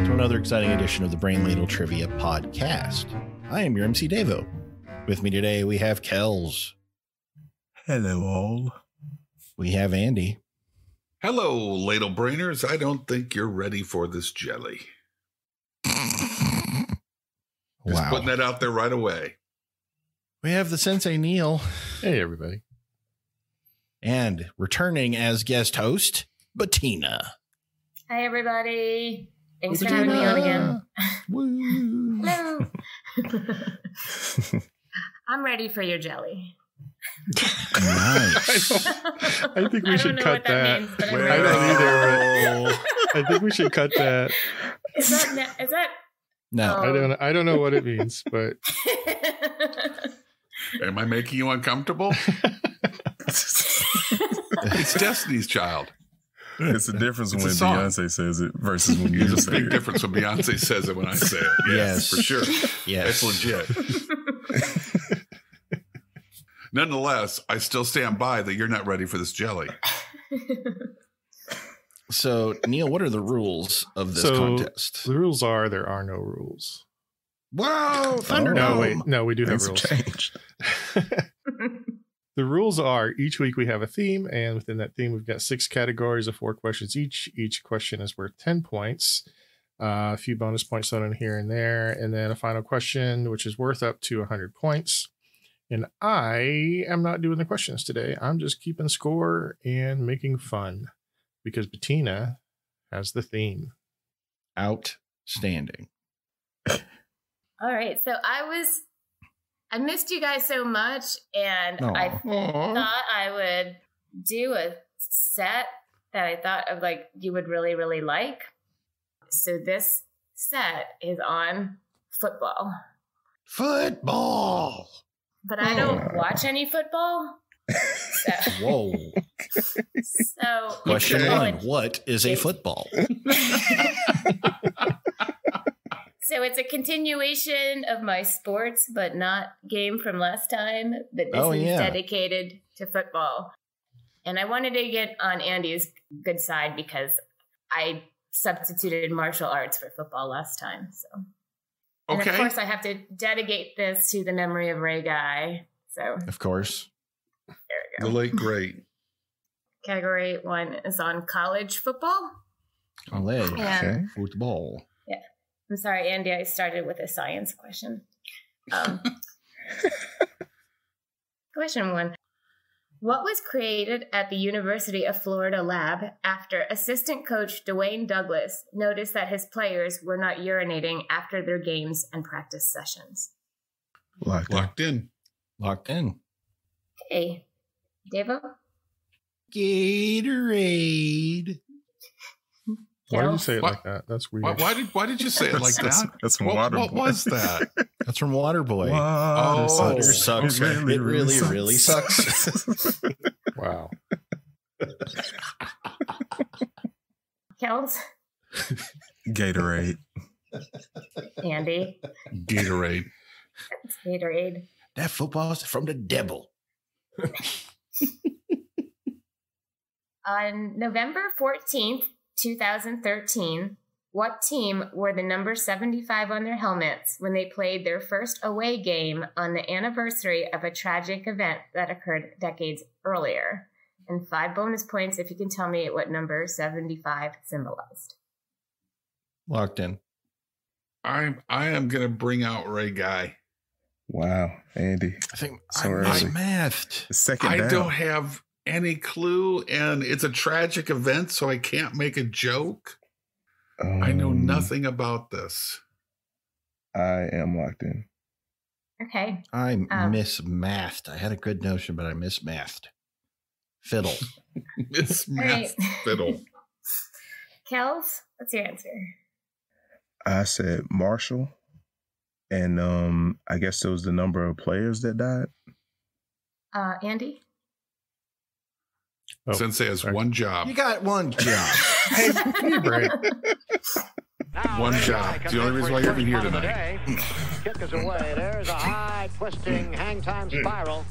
to another exciting edition of the Brain Ladle Trivia Podcast. I am your MC Davo. With me today, we have Kells. Hello, all. We have Andy. Hello, Ladle Brainers. I don't think you're ready for this jelly. Just putting that out there right away. We have the Sensei Neil. Hey, everybody. And returning as guest host, Bettina. Hi, everybody. Thanks for having me on again. Woo. Hello. I'm ready for your jelly. Nice. I think we should cut that. Means, but I don't either. But I think we should cut that. Is that? No. I don't know what it means, but am I making you uncomfortable? It's Destiny's Child. It's the difference when Beyonce says it versus when you say it. There's a big difference when Beyonce says it when I say it. Yes, for sure. Yes. It's legit. Nonetheless, I still stand by that you're not ready for this jelly. So, Neil, what are the rules of this contest? The rules are there are no rules. Whoa! Thunderdome. No, wait. No, we do have rules. Changed. The rules are each week we have a theme, and within that theme, we've got 6 categories of 4 questions each. Each question is worth 10 points. A few bonus points thrown in here and there, and then a final question, which is worth up to 100 points. And I am not doing the questions today. I'm just keeping score and making fun because Bettina has the theme. Outstanding. All right. So I missed you guys so much, and I thought I would do a set that I thought of like you would really, really like. So this set is on football. Football. But I don't watch any football. So, whoa. So Question 1. What is a football? So it's a continuation of my sports, but not game from last time. But this is dedicated to football. And I wanted to get on Andy's good side because I substituted martial arts for football last time. So, and of course, I have to dedicate this to the memory of Ray Guy. So, of course, there we go. The late great. Category 1 is on college football. Football. Yeah. I'm sorry, Andy, I started with a science question. Question 1. What was created at the University of Florida lab after assistant coach Dwayne Douglas noticed that his players were not urinating after their games and practice sessions? Locked in. Okay. Devo? Gatorade. Why did you say it like that? That's weird. Why did you say it like that? That's from Waterboy. What was that? That's from Waterboy. Water sucks. It really sucks. Wow. Kels? Gatorade. Andy? Gatorade. It's Gatorade. That football's from the devil. On November 14th, 2013, what team wore the number 75 on their helmets when they played their first away game on the anniversary of a tragic event that occurred decades earlier? And 5 bonus points if you can tell me what number 75 symbolized. Locked in. I am going to bring out Ray Guy. Wow, Andy. I think so I mismathed. Second down. I don't have any clue, and it's a tragic event, so I can't make a joke. I know nothing about this. I am locked in. Okay. I mismathed. I had a good notion, but I mismathed. Fiddle. Mismathed fiddle. Kels, what's your answer? I said Marshall, and I guess it was the number of players that died. Andy? Oh, Sensei has one job. You got one job. Hey, give me a break. One job. It's the only reason why you're even here tonight. Kick is away. There's a high twisting hang time spiral.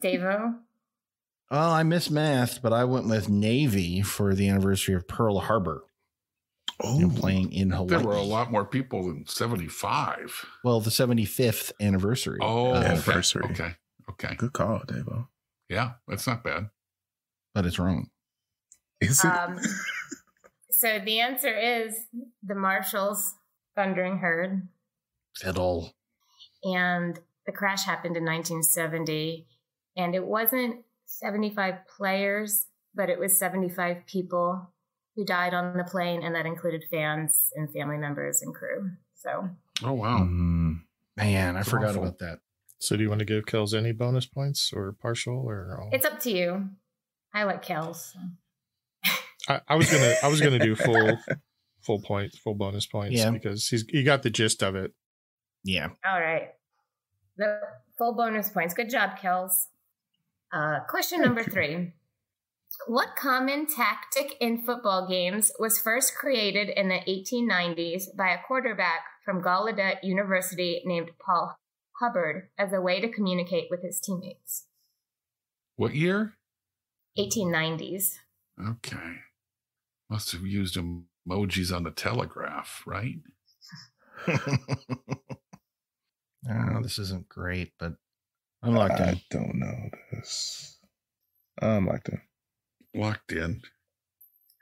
Davo? Well, I missed math, but I went with Navy for the anniversary of Pearl Harbor. Oh, Playing in Hawaii. There were a lot more people than 75. Well, the 75th anniversary. Oh, anniversary. Okay. Good call, Davo. Yeah, that's not bad. But it's wrong. Is it? So the answer is the Marshalls Thundering Herd. Fiddle. And the crash happened in 1970. And it wasn't 75 players, but it was 75 people who died on the plane, and that included fans and family members and crew. So, Oh, wow. Man, I forgot awful. about that. So do you want to give Kels any bonus points or partial or all? it's up to you. I like Kels. I was gonna do full points, full bonus points because he got the gist of it. Yeah. All right. The full bonus points. Good job, Kels. Question number 3. What common tactic in football games was first created in the 1890s by a quarterback from Gallaudet University named Paul Hubbard as a way to communicate with his teammates? What year? 1890s. Okay. Must have used emojis on the telegraph, right? Oh, this isn't great, but I'm locked in. I don't know this. I'm locked in. Locked in.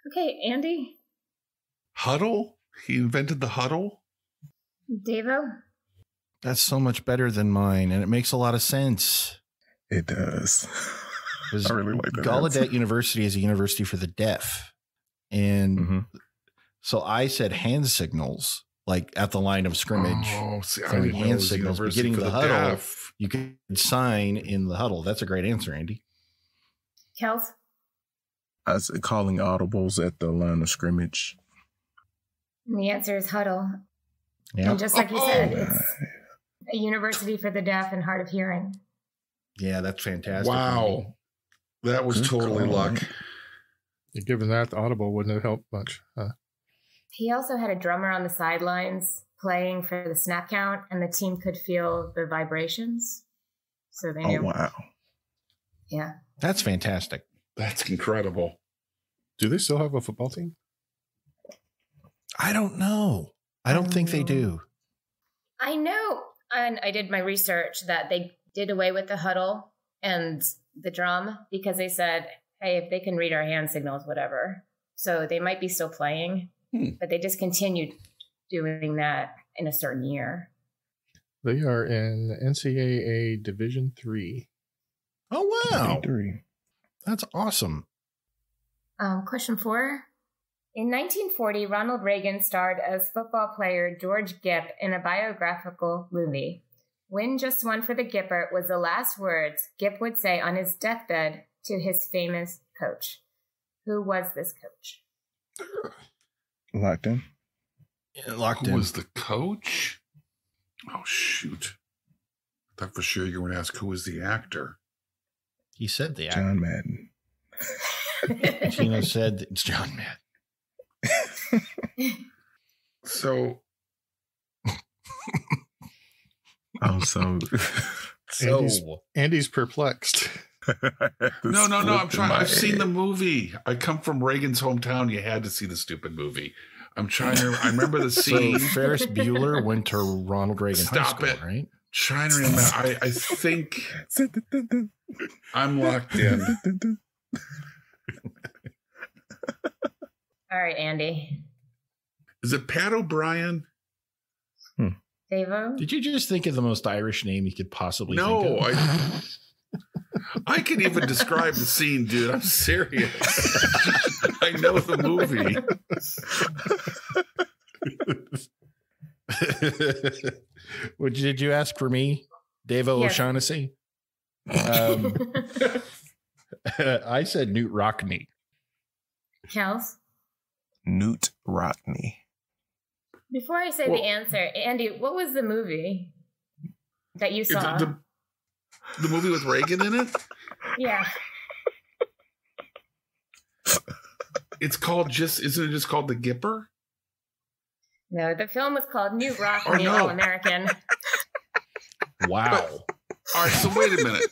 Okay, Andy? Huddle? He invented the huddle? Davo? That's so much better than mine, and it makes a lot of sense. It does. I really like that. Gallaudet University is a university for the deaf. And so I said hand signals, like at the line of scrimmage. Oh, see, I So didn't know it hand was signals, but University getting for the huddle, deaf. you could sign in the huddle. That's a great answer, Andy. Kels? I was calling audibles at the line of scrimmage. And the answer is huddle. Yeah. And just like you said, it's a university for the deaf and hard of hearing. Yeah, that's fantastic. Wow. That was Good totally call. luck. Given that, the audible wouldn't have helped much. Huh? He also had a drummer on the sidelines playing for the snap count, and the team could feel the vibrations. So they knew. Oh, wow. Yeah. That's fantastic. That's incredible. Do they still have a football team? I don't know. I don't think they do. I know, and I did my research that they did away with the huddle and the drum because they said, hey, if they can read our hand signals, whatever. So they might be still playing, but they discontinued doing that in a certain year. They are in NCAA Division III. Oh, wow. 3. That's awesome. Question 4. In 1940, Ronald Reagan starred as football player George Gipp in a biographical movie. Win just one for the Gipper was the last words Gipp would say on his deathbed to his famous coach. Who was this coach? Locked in. Yeah, locked Who in. was the coach? Oh, shoot. I thought for sure you were going to ask who was the actor. He said the actor. John Madden. Tina said it's John Madden. So, Oh, so Andy's perplexed. no. I've seen the movie. I come from Reagan's hometown. You had to see the stupid movie. I remember the So scene. Ferris Bueller went to Ronald Reagan High Stop School, it. right? Trying to remember. I think I'm locked in. All right, Andy. Is it Pat O'Brien? Davo? Did you just think of the most Irish name you could possibly No, think of? I can even describe the scene, dude. I'm serious. I know the movie. What did you ask for me, Davo Yes. O'Shaughnessy? I said Newt Rockney. Kels? Newt Rockney. Before I say the answer, Andy, what was the movie that you saw? The movie with Reagan in it? Yeah. It's called isn't it just called The Gipper? No, the film was called Newt Rockney, Oh, no. All American. Wow. All right, so wait a minute.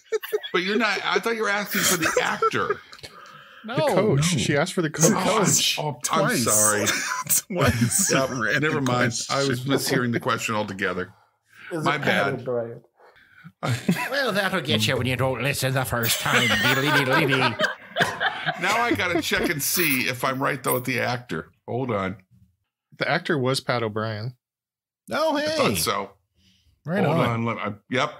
But you're not. I thought you were asking for the actor. The coach. No. She asked for the coach. I'm sorry. Twice. Yep, never mind. I was mishearing the question altogether. My bad. Well, that'll get you when you don't listen the first time. Now I got to check and see if I'm right, though, with the actor. Hold on. The actor was Pat O'Brien. Oh, hey. I thought so. Right Hold on. on. Yep.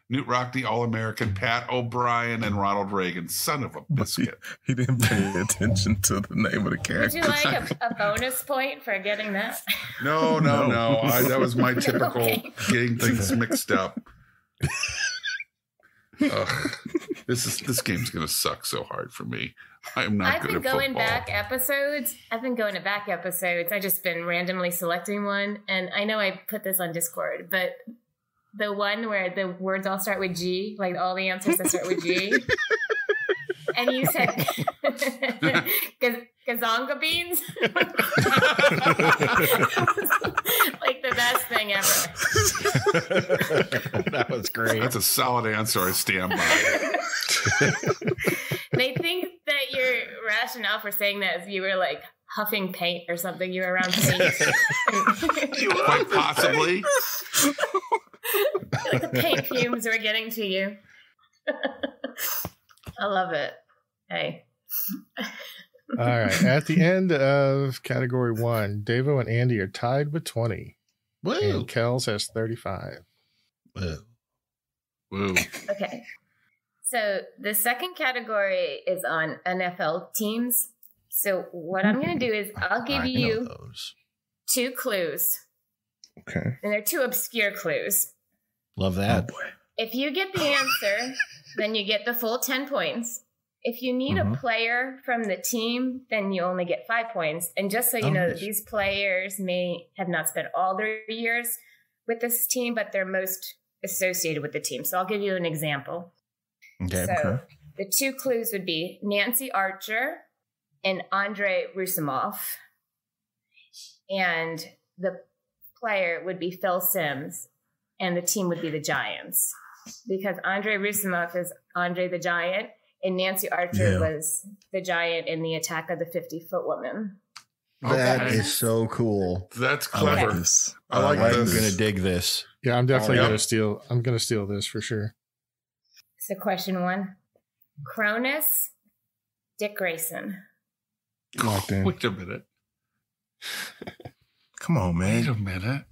Newt Rockney, All-American, Pat O'Brien, and Ronald Reagan. Son of a biscuit. He didn't pay attention to the name of the character. Would you like a bonus point for getting that? No. That was my typical getting things mixed up. This game's going to suck so hard for me. I am not good at football. I've been going to back episodes. I've just been randomly selecting one. And I know I put this on Discord, but the one where the words all start with G, like all the answers that start with G. And you said gazonga beans. Like the best thing ever. That was great. That's a solid answer. I stand by. They think that your rationale for saying that is you were like huffing paint or something. You were around paint. Quite possibly. Like the paint fumes were getting to you. I love it. Hey. All right. At the end of category 1, Davo and Andy are tied with 20. Woo. And Kels has 35. Woo. Okay. So the second category is on NFL teams. So what I'm going to do is I'll give you 2 clues. Okay. And they're 2 obscure clues. Love that. Oh, boy. If you get the answer, then you get the full 10 points. If you need a player from the team, then you only get 5 points. And just so you know that these players may have not spent all their years with this team, but they're most associated with the team. So I'll give you an example. Okay. So the 2 clues would be Nancy Archer and Andre Rusimov. And the player would be Phil Simms, and the team would be the Giants. Because Andre Rusimov is Andre the Giant, and Nancy Archer was the Giant in the Attack of the 50-Foot Woman. That is so cool. That's clever. I like this. I'm going to dig this. Yeah, I'm definitely going to steal. I'm going to steal this for sure. So question 1. Cronus, Dick Grayson. Locked in. Wait a minute. Come on, man. Wait a minute.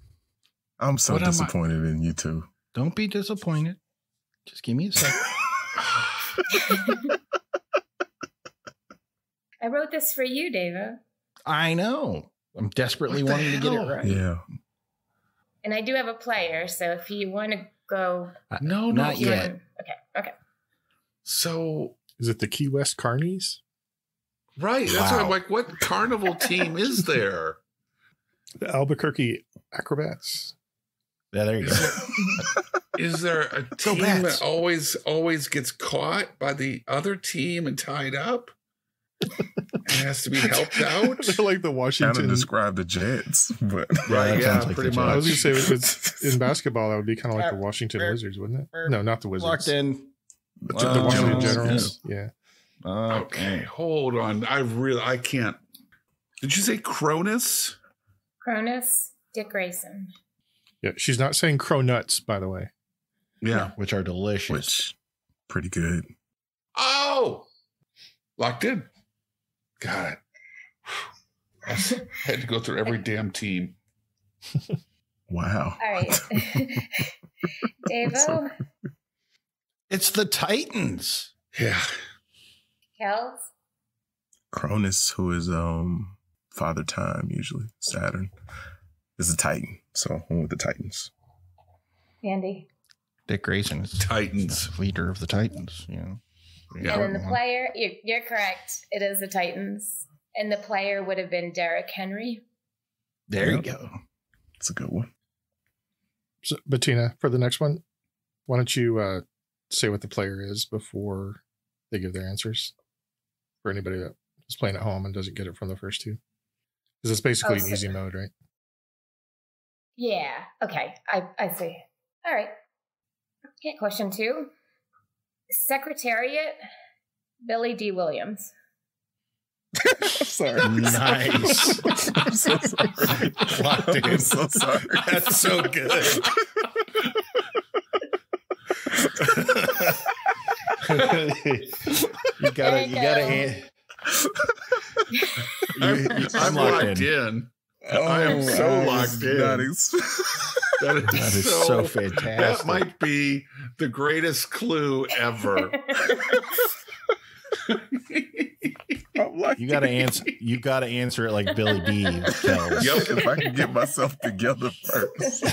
I'm so disappointed in you two. Don't be disappointed. Just give me a second. I wrote this for you, Davo. I know. I'm desperately wanting to get it right. Yeah. And I do have a player, so if you want to go... No, not yet. Okay. So... Is it the Key West Carnies? Right. That's why I'm like, what carnival team is there? The Albuquerque Acrobats. Yeah, there you go. Is there a team that always gets caught by the other team and tied up? It has to be helped out. They're like the Washington. Kind of describe the Jets, but right, yeah, like pretty much. much. I was going to say, if it's in basketball, that would be kind of like the Washington Wizards, wouldn't it? No, not the Wizards. Locked in. The Washington Generals. Yeah. Okay, hold on. I can't. Did you say Cronus? Cronus, Dick Grayson. Yeah, she's not saying cronuts, by the way. Yeah, which are delicious. Which pretty good. Oh, locked in. Got it. I had to go through every damn team. Wow. All right. Davo? It's the Titans. Yeah. Kels? Cronus, who is Father Time, usually. Saturn. Is a Titan. So I went with the Titans. Andy? Dick Grayson is Titans. Leader of the Titans. Yeah. Yeah. And then the player, you're correct. It is the Titans. And the player would have been Derrick Henry. There you go. It's a good one. So, Bettina, for the next one, why don't you say what the player is before they give their answers for anybody that is playing at home and doesn't get it from the first 2? Because it's basically an easy mode, right? Yeah. Okay. I see. All right. Okay, question 2. Secretariat, Billy D. Williams. I'm sorry. Nice. I'm so sorry. Locked in. I'm so sorry. That's so good. you gotta. I'm locked in. I am so locked in. That is so fantastic. That might be the greatest clue ever. Like, you gotta answer it like Billy D. Kells. Yep, if I can get myself together first.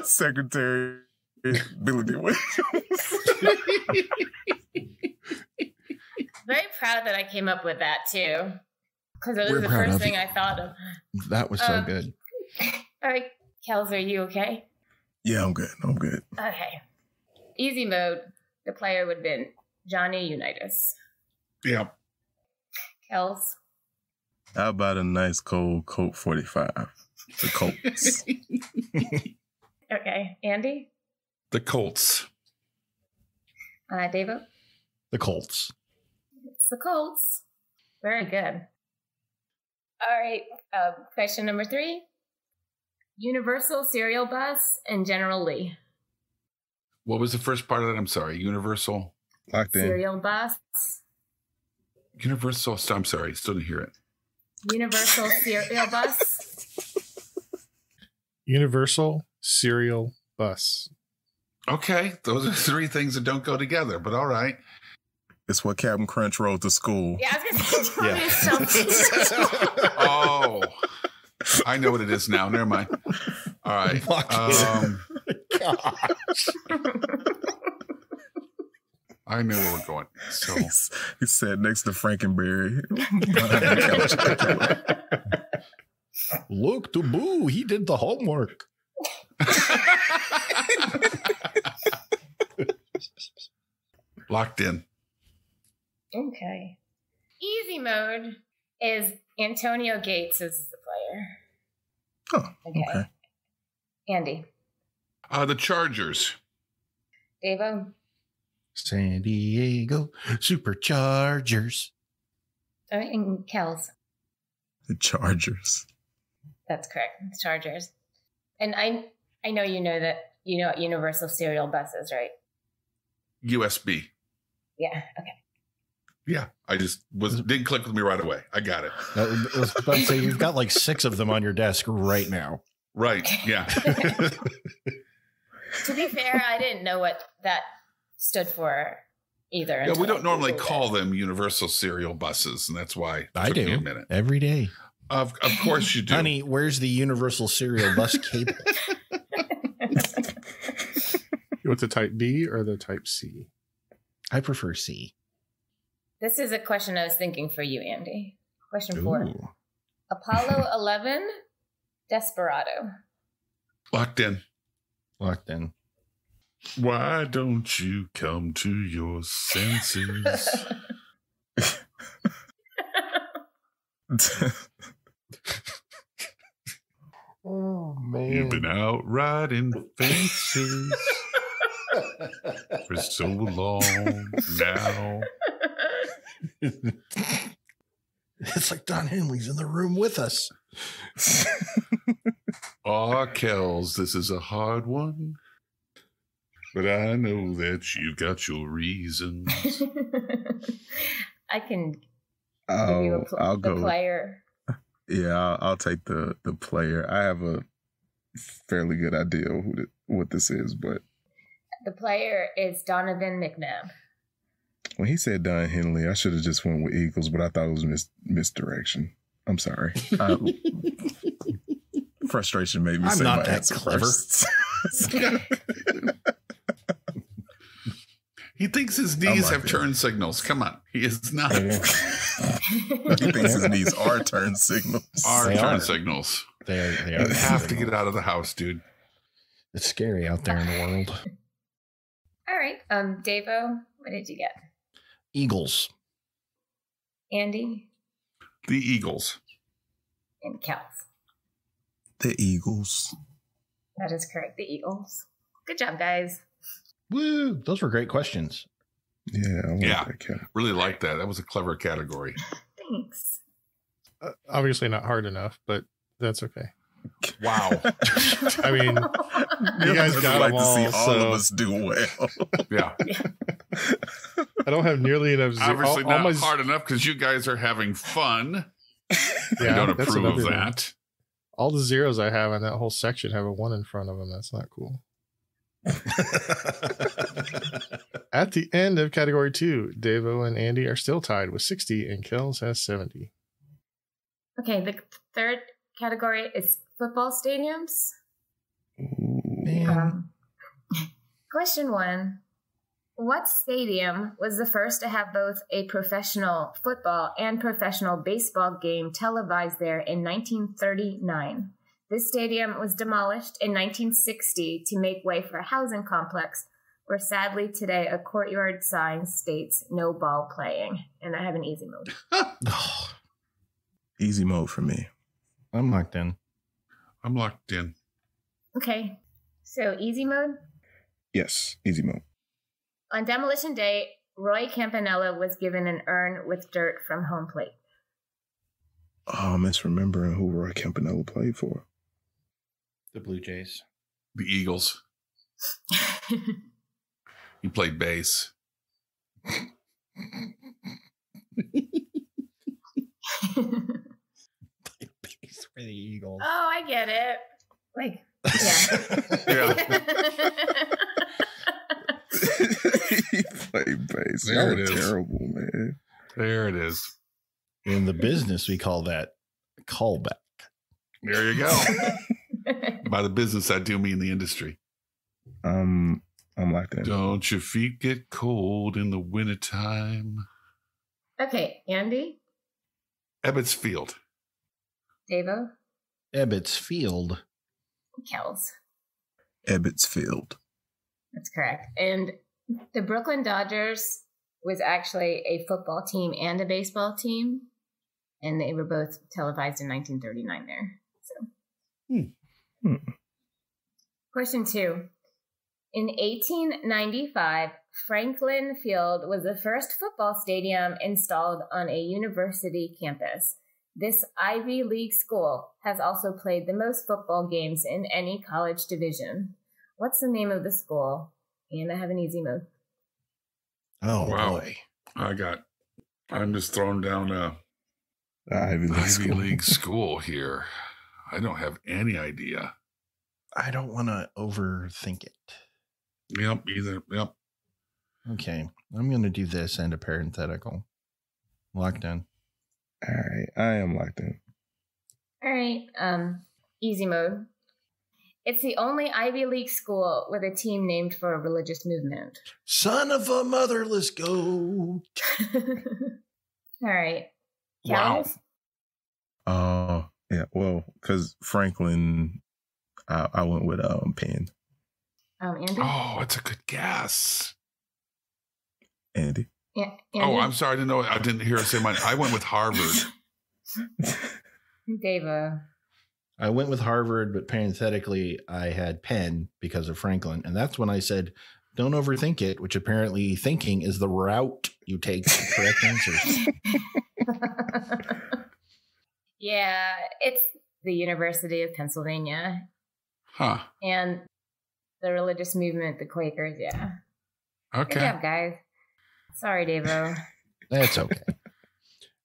Secretary Billy D. Williams. Very proud that I came up with that too, because it was the first thing I thought of. That was so good. All right, Kels, are you okay? Yeah, I'm good. Okay. Easy mode. The player would have been Johnny Unitas. Yeah. Kels. How about a nice cold Colt 45? The Colts. Okay. Andy? The Colts. Davo? The Colts. It's the Colts. Very good. All right. Question number 3. Universal Serial Bus and General Lee. What was the first part of that? I'm sorry. Universal. Locked in. Serial Bus. Universal. I'm sorry. Still didn't hear it. Universal Serial Bus. Universal Serial Bus. Okay. Those are 3 things that don't go together, but all right. It's what Captain Crunch rode to school. Yeah, I was going to say something. Oh, I know what it is now. Never mind. All right. Gosh. I know where we're going. So He sat next to Frankenberry. Look to Boo. He did the homework. locked in. Okay. Easy mode is Antonio Gates is the player. Oh, okay. Andy. The Chargers. Davo. San Diego Superchargers. All right, and Kels. The Chargers. That's correct. It's Chargers. And I know you know what Universal Serial Bus is, right? USB. Yeah. Okay. Yeah, I just didn't click with me right away. I got it. I was about to say, you've got like 6 of them on your desk right now. Right. Yeah. To be fair, I didn't know what that stood for either. Yeah, we don't normally call them Universal Serial Buses, and that's why it took me a minute. Every day. Of course you do. Honey, where's the Universal Serial Bus cable? You want the type B or the type C? I prefer C. This is a question I was thinking for you, Andy. Question 4. Ooh. Apollo 11, Desperado. Locked in. Locked in. Why don't you come to your senses? Oh, man. You've been out riding fences for so long now. It's like Don Henley's in the room with us. Aw, Kells, this is a hard one. But I know that you got your reasons. I can give you I'll the go. player. Yeah, I'll take the player. I have a fairly good idea of what this is, but The player is Donovan McNabb. when he said Don Henley, I should have just went with Eagles, but I thought it was misdirection. I'm sorry. Frustration made me I'm say not my that answer clever. first. He thinks his knees have turn signals. Come on. He is not. He thinks his knees are turn signals. Our They turn are. signals. They You are. have to get out of the house, dude. It's scary out there in the world. All right. Davo, what did you get? Eagles. Andy The Eagles. and Kels. The Eagles. That is correct. The Eagles. Good job, guys. Woo! Those were great questions. Yeah. Really like that. That was a clever category. Thanks. Obviously not hard enough, but that's okay. Wow. I mean, you guys got like them to all, see all so of us do well. Yeah. I don't have nearly enough. Obviously not hard enough because you guys are having fun. I don't approve of that. All the zeros I have in that whole section have a 1 in front of them. That's not cool. At the end of category 2, Devo and Andy are still tied with 60 and Kels has 70. Okay, the third category is football stadiums. Question 1. What stadium was the first to have both a professional football and professional baseball game televised there in 1939? This stadium was demolished in 1960 to make way for a housing complex where sadly today a courtyard sign states no ball playing. And I have an easy mode. Easy mode for me. I'm locked in. I'm locked in. Okay, so easy mode? Yes, easy mode. On demolition day, Roy Campanella was given an urn with dirt from home plate. Oh, I'm misremembering who Roy Campanella played for. The Blue Jays. The Eagles. He played bass. Bass for the Eagles. Oh, I get it. Like, Yeah. He played bass. There it is. Terrible, man. There it is. In the business, we call that a callback. There you go. By the business, I do mean the industry. I'm locked in. Don't your feet get cold in the wintertime? Okay, Andy? Ebbets Field. Devo? Ebbets Field. Kels? Ebbets Field. That's correct. And the Brooklyn Dodgers was actually a football team and a baseball team. And they were both televised in 1939 there. So, Question 2. In 1895, Franklin Field was the first football stadium installed on a university campus. This Ivy League school has also played the most football games in any college division. What's the name of the school? And I have an easy mode. Oh, Wow. boy. I'm just throwing down a Ivy League school here. I don't have any idea. I don't want to overthink it. Yep, either. Yep. Okay. I'm going to do this and a parenthetical. Locked in. All right. I am locked in. All right. Easy mode. It's the only Ivy League school with a team named for a religious movement. Son of a motherless goat. All right. Wow. Yeah. Well, because Franklin, I went with Penn. Andy? Oh, it's a good guess. Andy. Yeah. Andy? Oh, I'm sorry. I didn't hear her say mine. I went with Harvard. Deva. I went with Harvard, but parenthetically, I had Penn because of Franklin. And that's when I said, don't overthink it, which apparently thinking is the route you take to correct answers. Yeah, it's the University of Pennsylvania. Huh. And the religious movement, the Quakers, yeah. Okay. Good job, guys. Sorry, Devo. That's okay.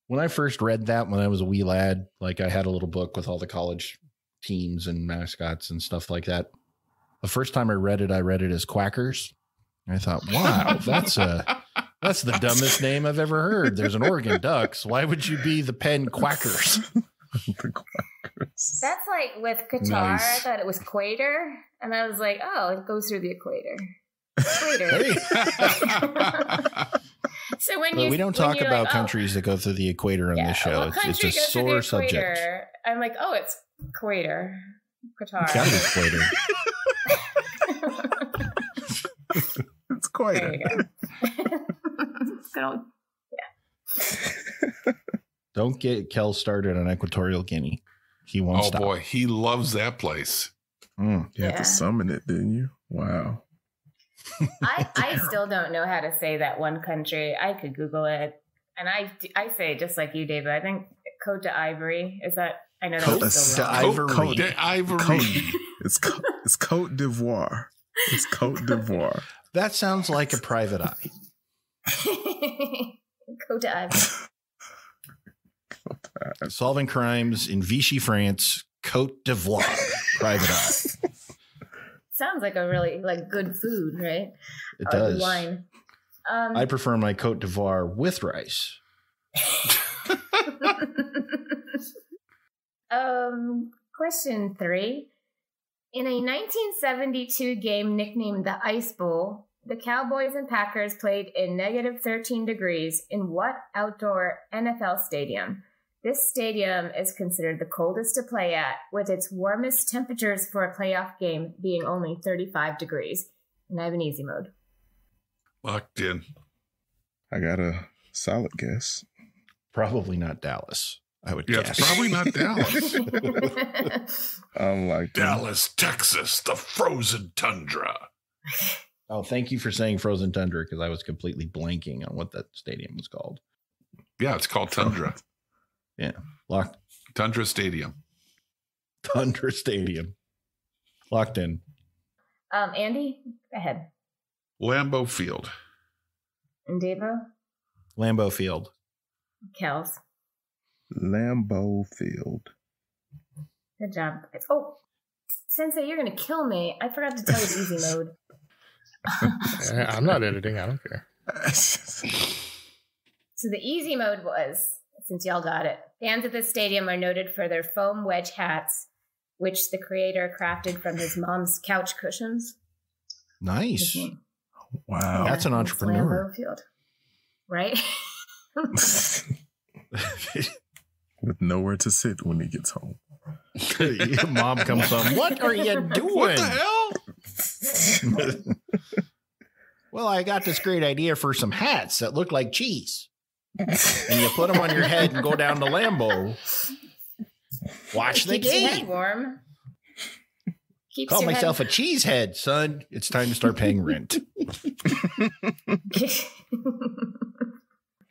When I first read that when I was a wee lad, like I had a little book with all the college teams and mascots and stuff like that. The first time I read it as Quackers. And I thought, wow, that's the dumbest name I've ever heard. There's an Oregon Ducks. Why would you be the Penn Quackers? The Quackers. That's like with Qatar. Nice. I thought it was Equator. And I was like, oh, it goes through the equator. Equator. Hey. So when But we don't talk about like, countries that go through the equator on this show. What It's a country goes through sore the subject. equator? I'm like, oh, it's Equator. Qatar. It's gotta be equator. It's quite. There you go. Good old, Don't get Kel started on Equatorial Guinea. He won't Oh stop. boy, he loves that place. You have to summon it, didn't you? Wow. I still don't know how to say that one country. I could Google it. And I say just like you, David. I think Côte d'Ivory. Is that? I know that's still wrong. Côte d'Ivory. It's Côte d'Ivoire. It's Côte d'Ivoire. That sounds like a private eye. Côte d'Ivory. Solving crimes in Vichy, France. Côte d'Ivoire. Private eye. Sounds like a really good food, right? It does. Wine. I prefer my Côte d'Ivoire with rice. Question 3. In a 1972 game nicknamed the Ice Bowl, the Cowboys and Packers played in negative 13 degrees in what outdoor NFL stadium? This stadium is considered the coldest to play at, with its warmest temperatures for a playoff game being only 35 degrees. And I have an easy mode. Locked in. I got a solid guess. Probably not Dallas, I would guess. It's probably not Dallas. I'm like Dallas, Texas, the frozen tundra. Oh, thank you for saying frozen tundra, because I was completely blanking on what that stadium was called. Yeah, it's called Tundra. Yeah. Locked. Tundra Stadium. Tundra Stadium. Locked in. Andy, go ahead. Lambeau Field. And Devo? Lambeau Field. Kels. Lambeau Field. Good job. Oh, Sensei, you're going to kill me. I forgot to tell you easy mode. I'm not editing. I don't care. So the easy mode was, since y'all got it, fans at this stadium are noted for their foam wedge hats, which the creator crafted from his mom's couch cushions. Nice. Wow. That's an entrepreneur. Lambeau Field. Right? With nowhere to sit when he gets home. Your mom comes home. What are you doing? What the hell? Well, I got this great idea for some hats that look like cheese. And you put them on your head and go down to Lambeau. Watch the Keeps your head game. warm. Call myself a cheese head, son. It's time to start paying rent.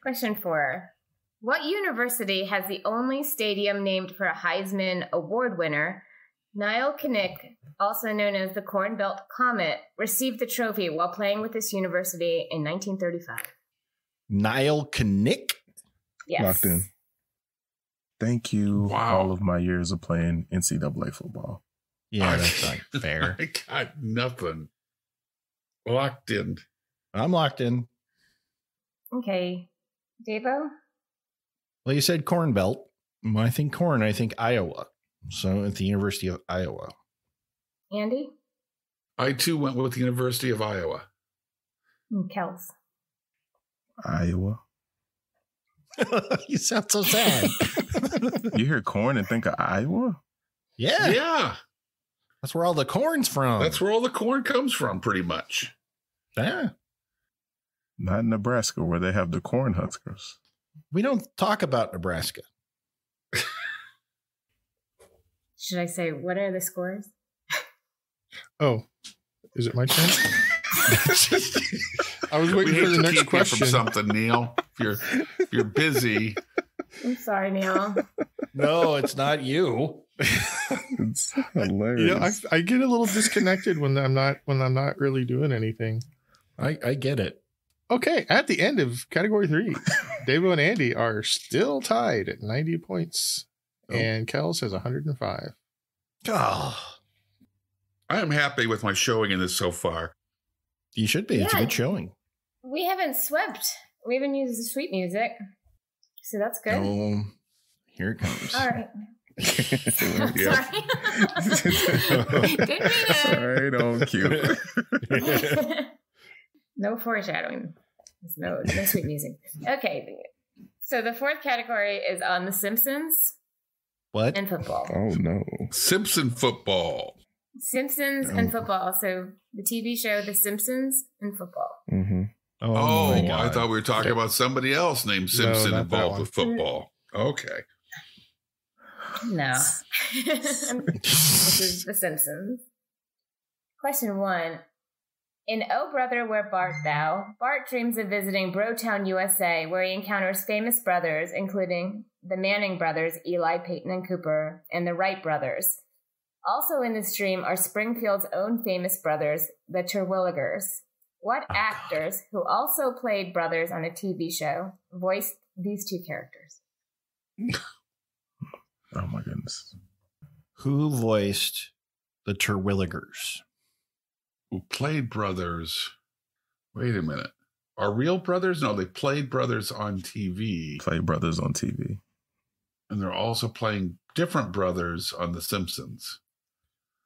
Question 4. What university has the only stadium named for a Heisman Award winner? Niall Kinnick, also known as the Corn Belt Comet, received the trophy while playing with this university in 1935. Niall Kinnick? Yes. Locked in. Thank you. Wow. All of my years of playing NCAA football. Yeah, that's not fair. I got nothing. Locked in. I'm locked in. Okay. Devo? Well, you said Corn Belt. When I think corn, I think Iowa. So at the University of Iowa. Andy? I too went with the University of Iowa. And Kels. Iowa. You sound so sad. You hear corn and think of Iowa? Yeah. Yeah. That's where all the corn's from. That's where all the corn comes from, pretty much. Yeah. Not Nebraska, where they have the corn huskers. We don't talk about Nebraska. Should I say, what are the scores? Oh, is it my turn? I was waiting for the next question. From something, Neil. If you're busy. I'm sorry, Neil. No, it's not you. It's hilarious. You know, I get a little disconnected when I'm not really doing anything. I get it. Okay, at the end of category 3, Davo and Andy are still tied at 90 points, and Kels has 105. Oh, I am happy with my showing in this so far. you should be. It's a good showing. We haven't swept. We haven't used the sweet music. So that's good. Oh, here it comes. All right. Sorry. Didn't mean it. Right on cue. No foreshadowing. No sweet music. Okay. So the fourth category is on The Simpsons What? and football. Oh, no. Simpson football. Simpsons and football. So the TV show The Simpsons and football. Mm-hmm. Oh, my God. I thought we were talking about somebody else named Simpson not that involved one. with football. Okay. No. This is The Simpsons. Question 1. In Oh Brother, Where Bart Thou, Bart dreams of visiting Brotown, USA, where he encounters famous brothers, including the Manning brothers, Eli, Peyton, and Cooper, and the Wright brothers. Also in this dream are Springfield's own famous brothers, the Terwilligers. What actors, who also played brothers on a TV show, voiced these two characters? Oh, my goodness. Who voiced the Terwilligers? Who played brothers? Wait a minute. Are real brothers? No, they played brothers on TV. Play brothers on TV. And they're also playing different brothers on The Simpsons.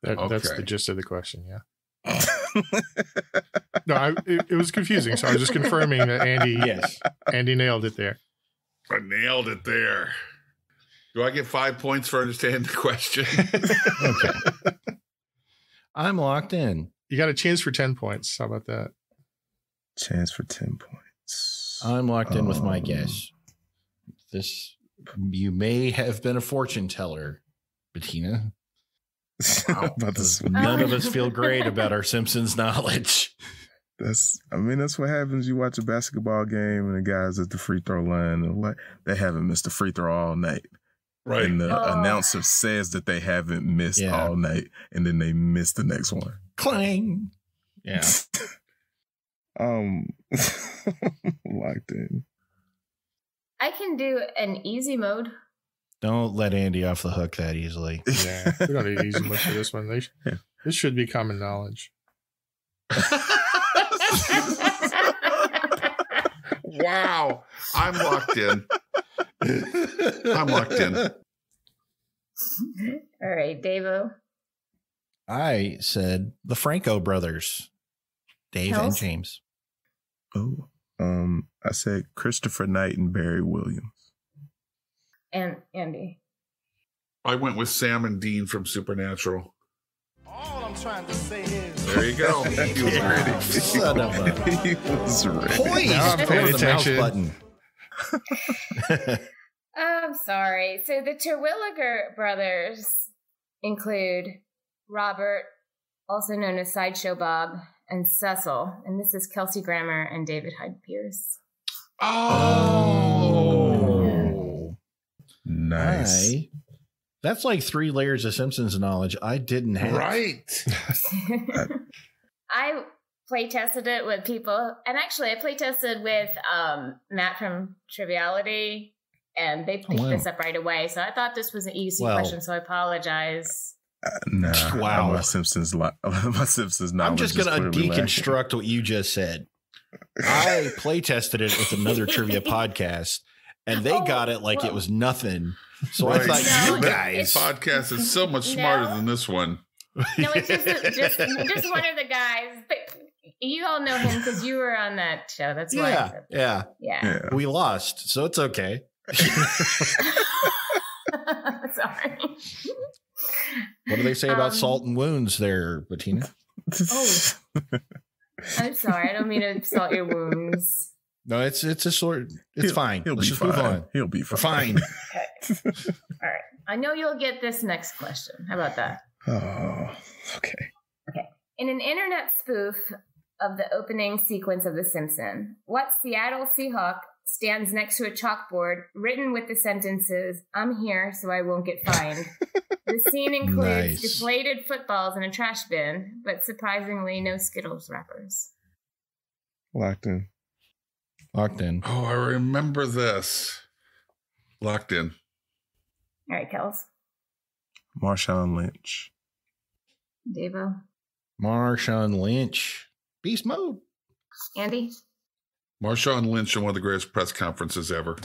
That's the gist of the question, yeah. No, it was confusing, so I was just confirming that Andy nailed it there. I nailed it there. Do I get 5 points for understanding the question? Okay. I'm locked in. You got a chance for 10 points. How about that? Chance for 10 points. I'm locked in with my guess. You may have been a fortune teller, Bettina. Wow. None of us feel great about our Simpsons knowledge. That's what happens. You watch a basketball game and the guys at the free throw line, and they haven't missed a free throw all night. Right. And the announcer says that they haven't missed all night, and then they miss the next one. Clang. Yeah. Locked in. I can do an easy mode. Don't let Andy off the hook that easily. Yeah, we don't need easy mode for this one. This should be common knowledge. Wow. I'm locked in. I'm locked in. All right, Davo. I said the Franco brothers, Dave and James. Oh, I said Christopher Knight and Barry Williams. And Andy. I went with Sam and Dean from Supernatural. All I'm trying to say is... There you go. He was ready. Son of a... He was ready. Poised Now I'm paying over the mouse attention. button. I'm sorry. So the Terwilliger brothers include Robert, also known as Sideshow Bob, and Cecil. And this is Kelsey Grammer and David Hyde Pierce. Oh. Nice. That's like 3 layers of Simpsons knowledge I didn't have. Right. I play tested it with people, and actually I play tested with Matt from Triviality, and they picked this up right away. So I thought this was an easy question, so I apologize. Wow. My Simpsons knowledge. I'm just going to deconstruct what you just said. I play tested it with another trivia podcast, and they got it like it was nothing. So I thought you guys. This podcast is so much smarter than this one. No, it's just one of the guys. But you all know him because you were on that show. That's why. I said that. Yeah. We lost, so it's okay. Sorry. What do they say about salt and wounds there, Bettina? Oh, I'm sorry. I don't mean to salt your wounds. No, it's a sort. It's fine. He'll Let's be just fine. move on. He'll be We're fine. Okay. All right. I know you'll get this next question. How about that? Oh, okay. Okay. In an internet spoof of the opening sequence of The Simpsons, what Seattle Seahawk stands next to a chalkboard written with the sentences, "I'm here so I won't get fined"? The scene includes deflated footballs in a trash bin, but surprisingly no Skittles wrappers. Locked in. Locked in. Oh, I remember this. Locked in. All right, Kels. Marshawn Lynch. Davo. Marshawn Lynch. Beast mode. Andy. Marshawn Lynch in one of the greatest press conferences ever.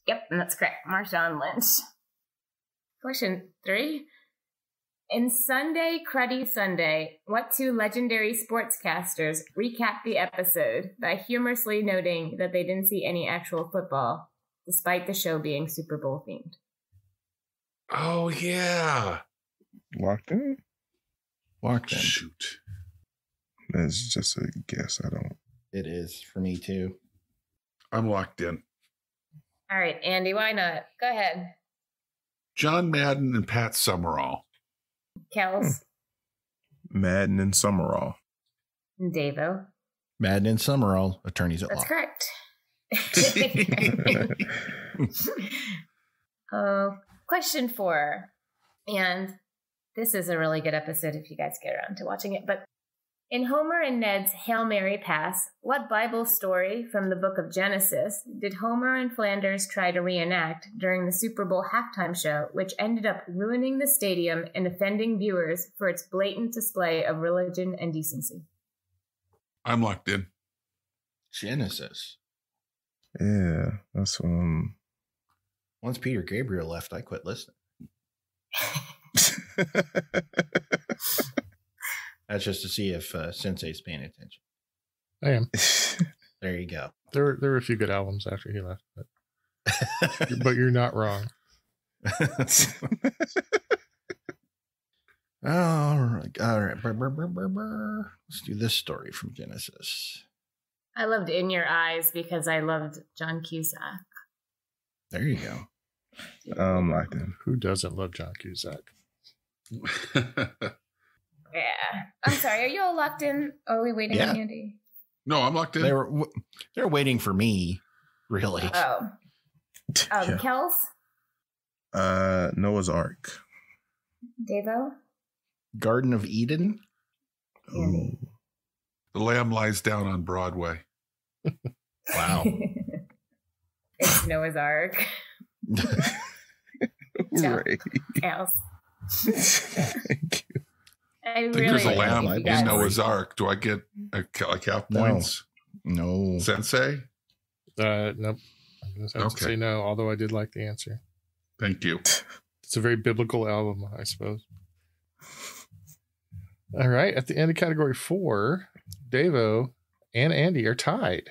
Yep, and that's correct. Marshawn Lynch. Question 3. In Sunday Cruddy Sunday, what 2 legendary sportscasters recap the episode by humorously noting that they didn't see any actual football, despite the show being Super Bowl themed? Oh, yeah. Locked in? Locked in. Shoot. That's just a guess. I don't. It is for me too. I'm locked in. All right, Andy, why not? Go ahead. John Madden and Pat Summerall. Kels. Madden and Summerall. Davo. Madden and Summerall, attorneys at That's law. correct. Question 4. And this is a really good episode if you guys get around to watching it. But in Homer and Ned's Hail Mary pass, what Bible story from the book of Genesis did Homer and Flanders try to reenact during the Super Bowl halftime show, which ended up ruining the stadium and offending viewers for its blatant display of religion and decency? I'm locked in. Genesis. Yeah, that's Once Peter Gabriel left, I quit listening. That's just to see if Sensei's paying attention. I am. There you go. There were a few good albums after he left, but you're not wrong. All right. Let's do this story from Genesis. I loved In Your Eyes because I loved John Cusack. There you go. locked in. Who doesn't love John Cusack? Yeah. I'm sorry. Are you all locked in? Or are we waiting on Andy? No, I'm locked in. They're waiting for me, really. Oh. Kels? Noah's Ark. Davo? Garden of Eden. Andy. The Lamb Lies Down on Broadway. Wow. It's Noah's Ark. Right. Kels. Thank you. I think there's a lamb you in guys. Noah's Ark. Do I get like half points? No. Sensei? Nope. I'm going to have to say no, although I did like the answer. Thank you. It's a very biblical album, I suppose. All right. At the end of category 4, Davo and Andy are tied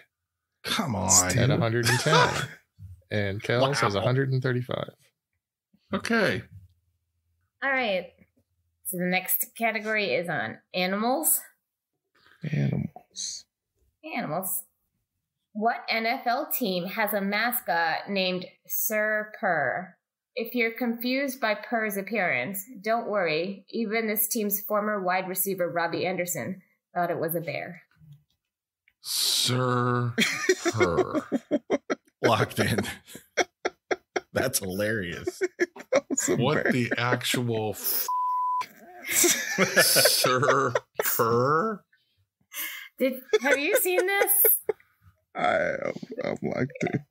Come on. at 110. And Kels has 135. Okay. All right. So the next category is on animals. Animals. What NFL team has a mascot named Sir Purr? If you're confused by Purr's appearance, don't worry. Even this team's former wide receiver, Robbie Anderson, thought it was a bear. Sir Purr. Locked in. That's hilarious. What the actual Sir Purr? Have you seen this? I'm locked in.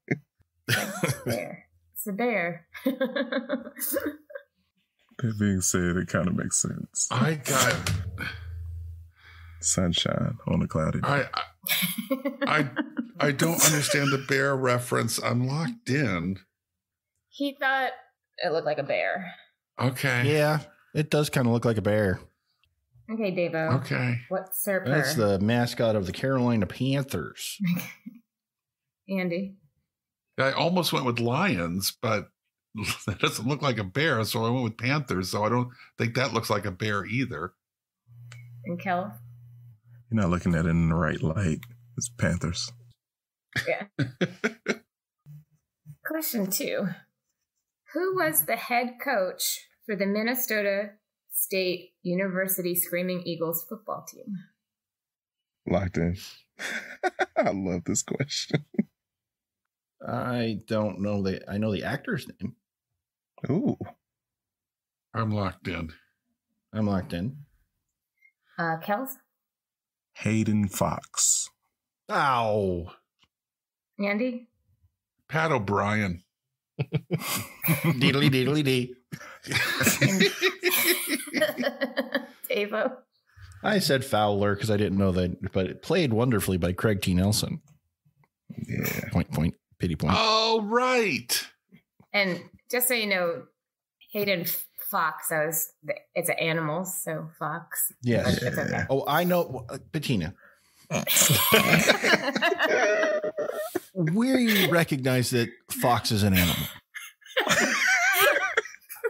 Bear. It's a bear. That being said, it kind of makes sense. I got Sunshine on a cloudy day. I don't understand the bear reference. I'm locked in. He thought it looked like a bear. Okay. Yeah, it does kind of look like a bear. Okay, Davo. Okay. What's Sir Purr? That's the mascot of the Carolina Panthers. Andy. I almost went with lions, but that doesn't look like a bear, so I went with panthers. So I don't think that looks like a bear either. And Kel? You're not looking at it in the right light. It's Panthers. Yeah. Question 2. Who was the head coach for the Minnesota State University Screaming Eagles football team? Locked in. I love this question. I don't know I know the actor's name. Ooh. I'm locked in. I'm locked in. Kels? Hayden Fox. Ow. Andy? Pat O'Brien. Deedly deedly dee. Davo? I said Fowler because I didn't know that, but it played wonderfully by Craig T. Nelson. Yeah. Point. Pity point. Oh, right. And just so you know, Hayden Fox, it's an animal, so Fox. Yes. It's okay. Oh, I know. Bettina. We recognize that Fox is an animal.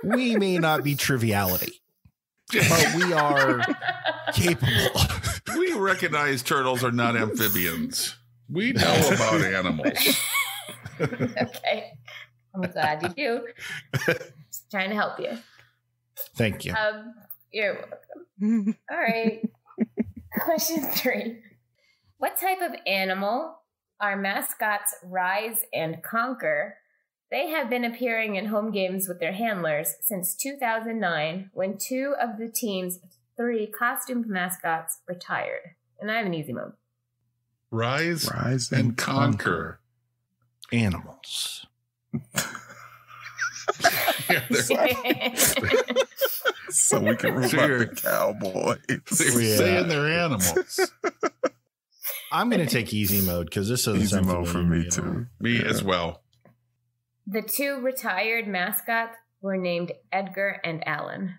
We may not be triviality, but we are capable. We recognize turtles are not amphibians. We know about animals. Okay. I'm glad you do. Just trying to help you. Thank you. You're welcome. All right. Question 3. What type of animal are mascots Rise and Conquer? They have been appearing in home games with their handlers since 2009, when 2 of the team's 3 costumed mascots retired. And I have an easy mode. Rise and Conquer. Animals. So we can root out the Cowboys. They're saying they're animals. I'm going to take easy mode because this is easy mode for me too. Me as well. The 2 retired mascots were named Edgar and Allen.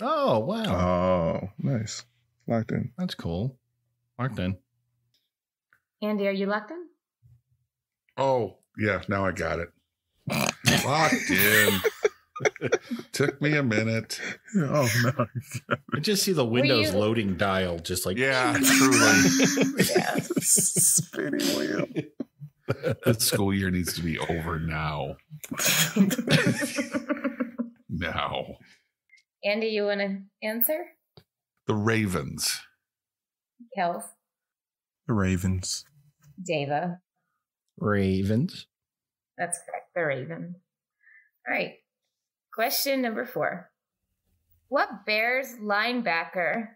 Oh, wow. Oh, nice. Locked in. That's cool. Locked in. Andy, are you locked in? Oh, yeah. Now I got it. Locked in. Took me a minute. Oh, no. I just see the Windows loading dial just like. Yeah, truly. Yeah. Spinning wheel. The school year needs to be over now. Now. Andy, you want to answer? The Ravens. Kels? The Ravens. Dava? Ravens. That's correct. The Ravens. All right. Question number 4. What Bears linebacker,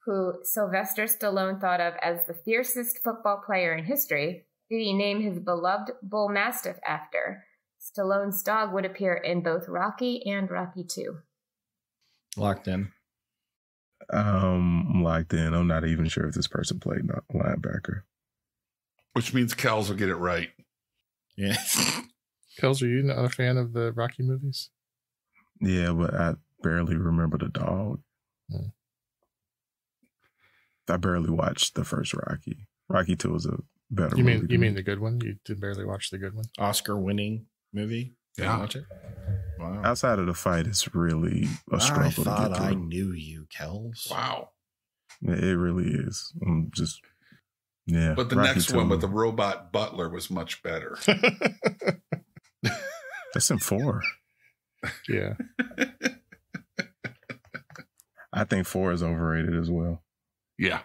who Sylvester Stallone thought of as the fiercest football player in history, did he name his beloved Bull Mastiff after? Stallone's dog would appear in both Rocky and Rocky 2. Locked in. I'm locked in. I'm not even sure if this person played linebacker. Which means Kels will get it right. Yeah. Kels, are you not a fan of the Rocky movies? Yeah, but I barely remember the dog. I barely watched the first Rocky. Rocky 2 was a better movie. You mean the good one? You did barely watch the good one? Oscar-winning movie? Yeah. Watch it? Wow. Outside of the fight, it's really a struggle I to thought get through. I knew you, Kels. Wow. It really is. I'm just, yeah. But the Rocky next 2, one with the robot butler was much better. That's in 4. Yeah. I think 4 is overrated as well. Yeah.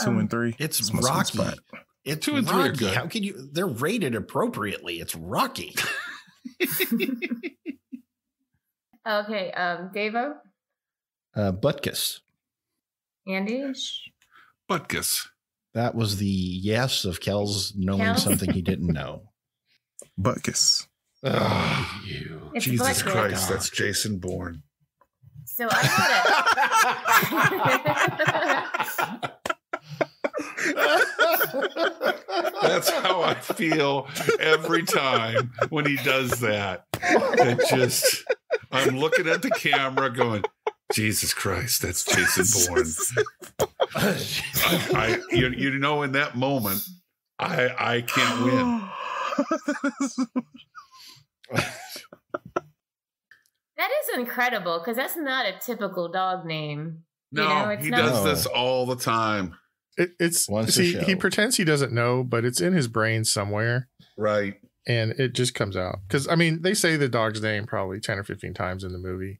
2 and 3. It's my sweet Rocky. spot. It's 2 and 3 are Rocky. good. How could you? They're rated appropriately. It's Rocky. Okay, Davo? Butkus. Andy? Butkus. That was the yes of Kels knowing something he didn't know. Butkus. Oh, you. It's Jesus Butkus. Christ, that's Jason Bourne. So I had That's how I feel every time when he does that. It just, I'm looking at the camera going, Jesus Christ, that's Jason Bourne. You know, in that moment, I can't win. That is incredible because that's not a typical dog name. No, it's he not. does this all the time. He pretends he doesn't know, but it's in his brain somewhere. Right. And it just comes out. Because, I mean, they say the dog's name probably 10 or 15 times in the movie.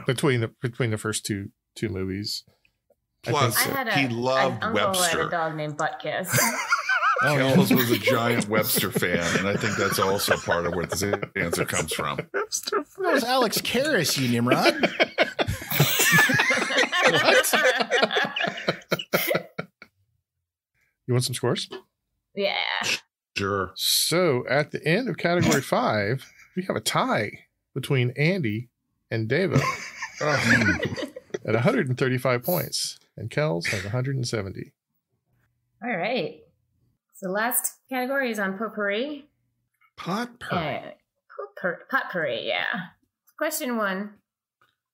Between the first two movies. Plus, he loved an uncle Webster. had a dog named Butkus. Kels was a giant Webster fan, and I think that's also part of where this answer comes from. That was Alex Karras, you Nimrod. What? You want some scores? Yeah. Sure. So at the end of category 5, we have a tie between Andy and Davo at 135 points, and Kels has 170. All right. So last category is on potpourri. Potpourri. Potpourri, yeah. Question 1.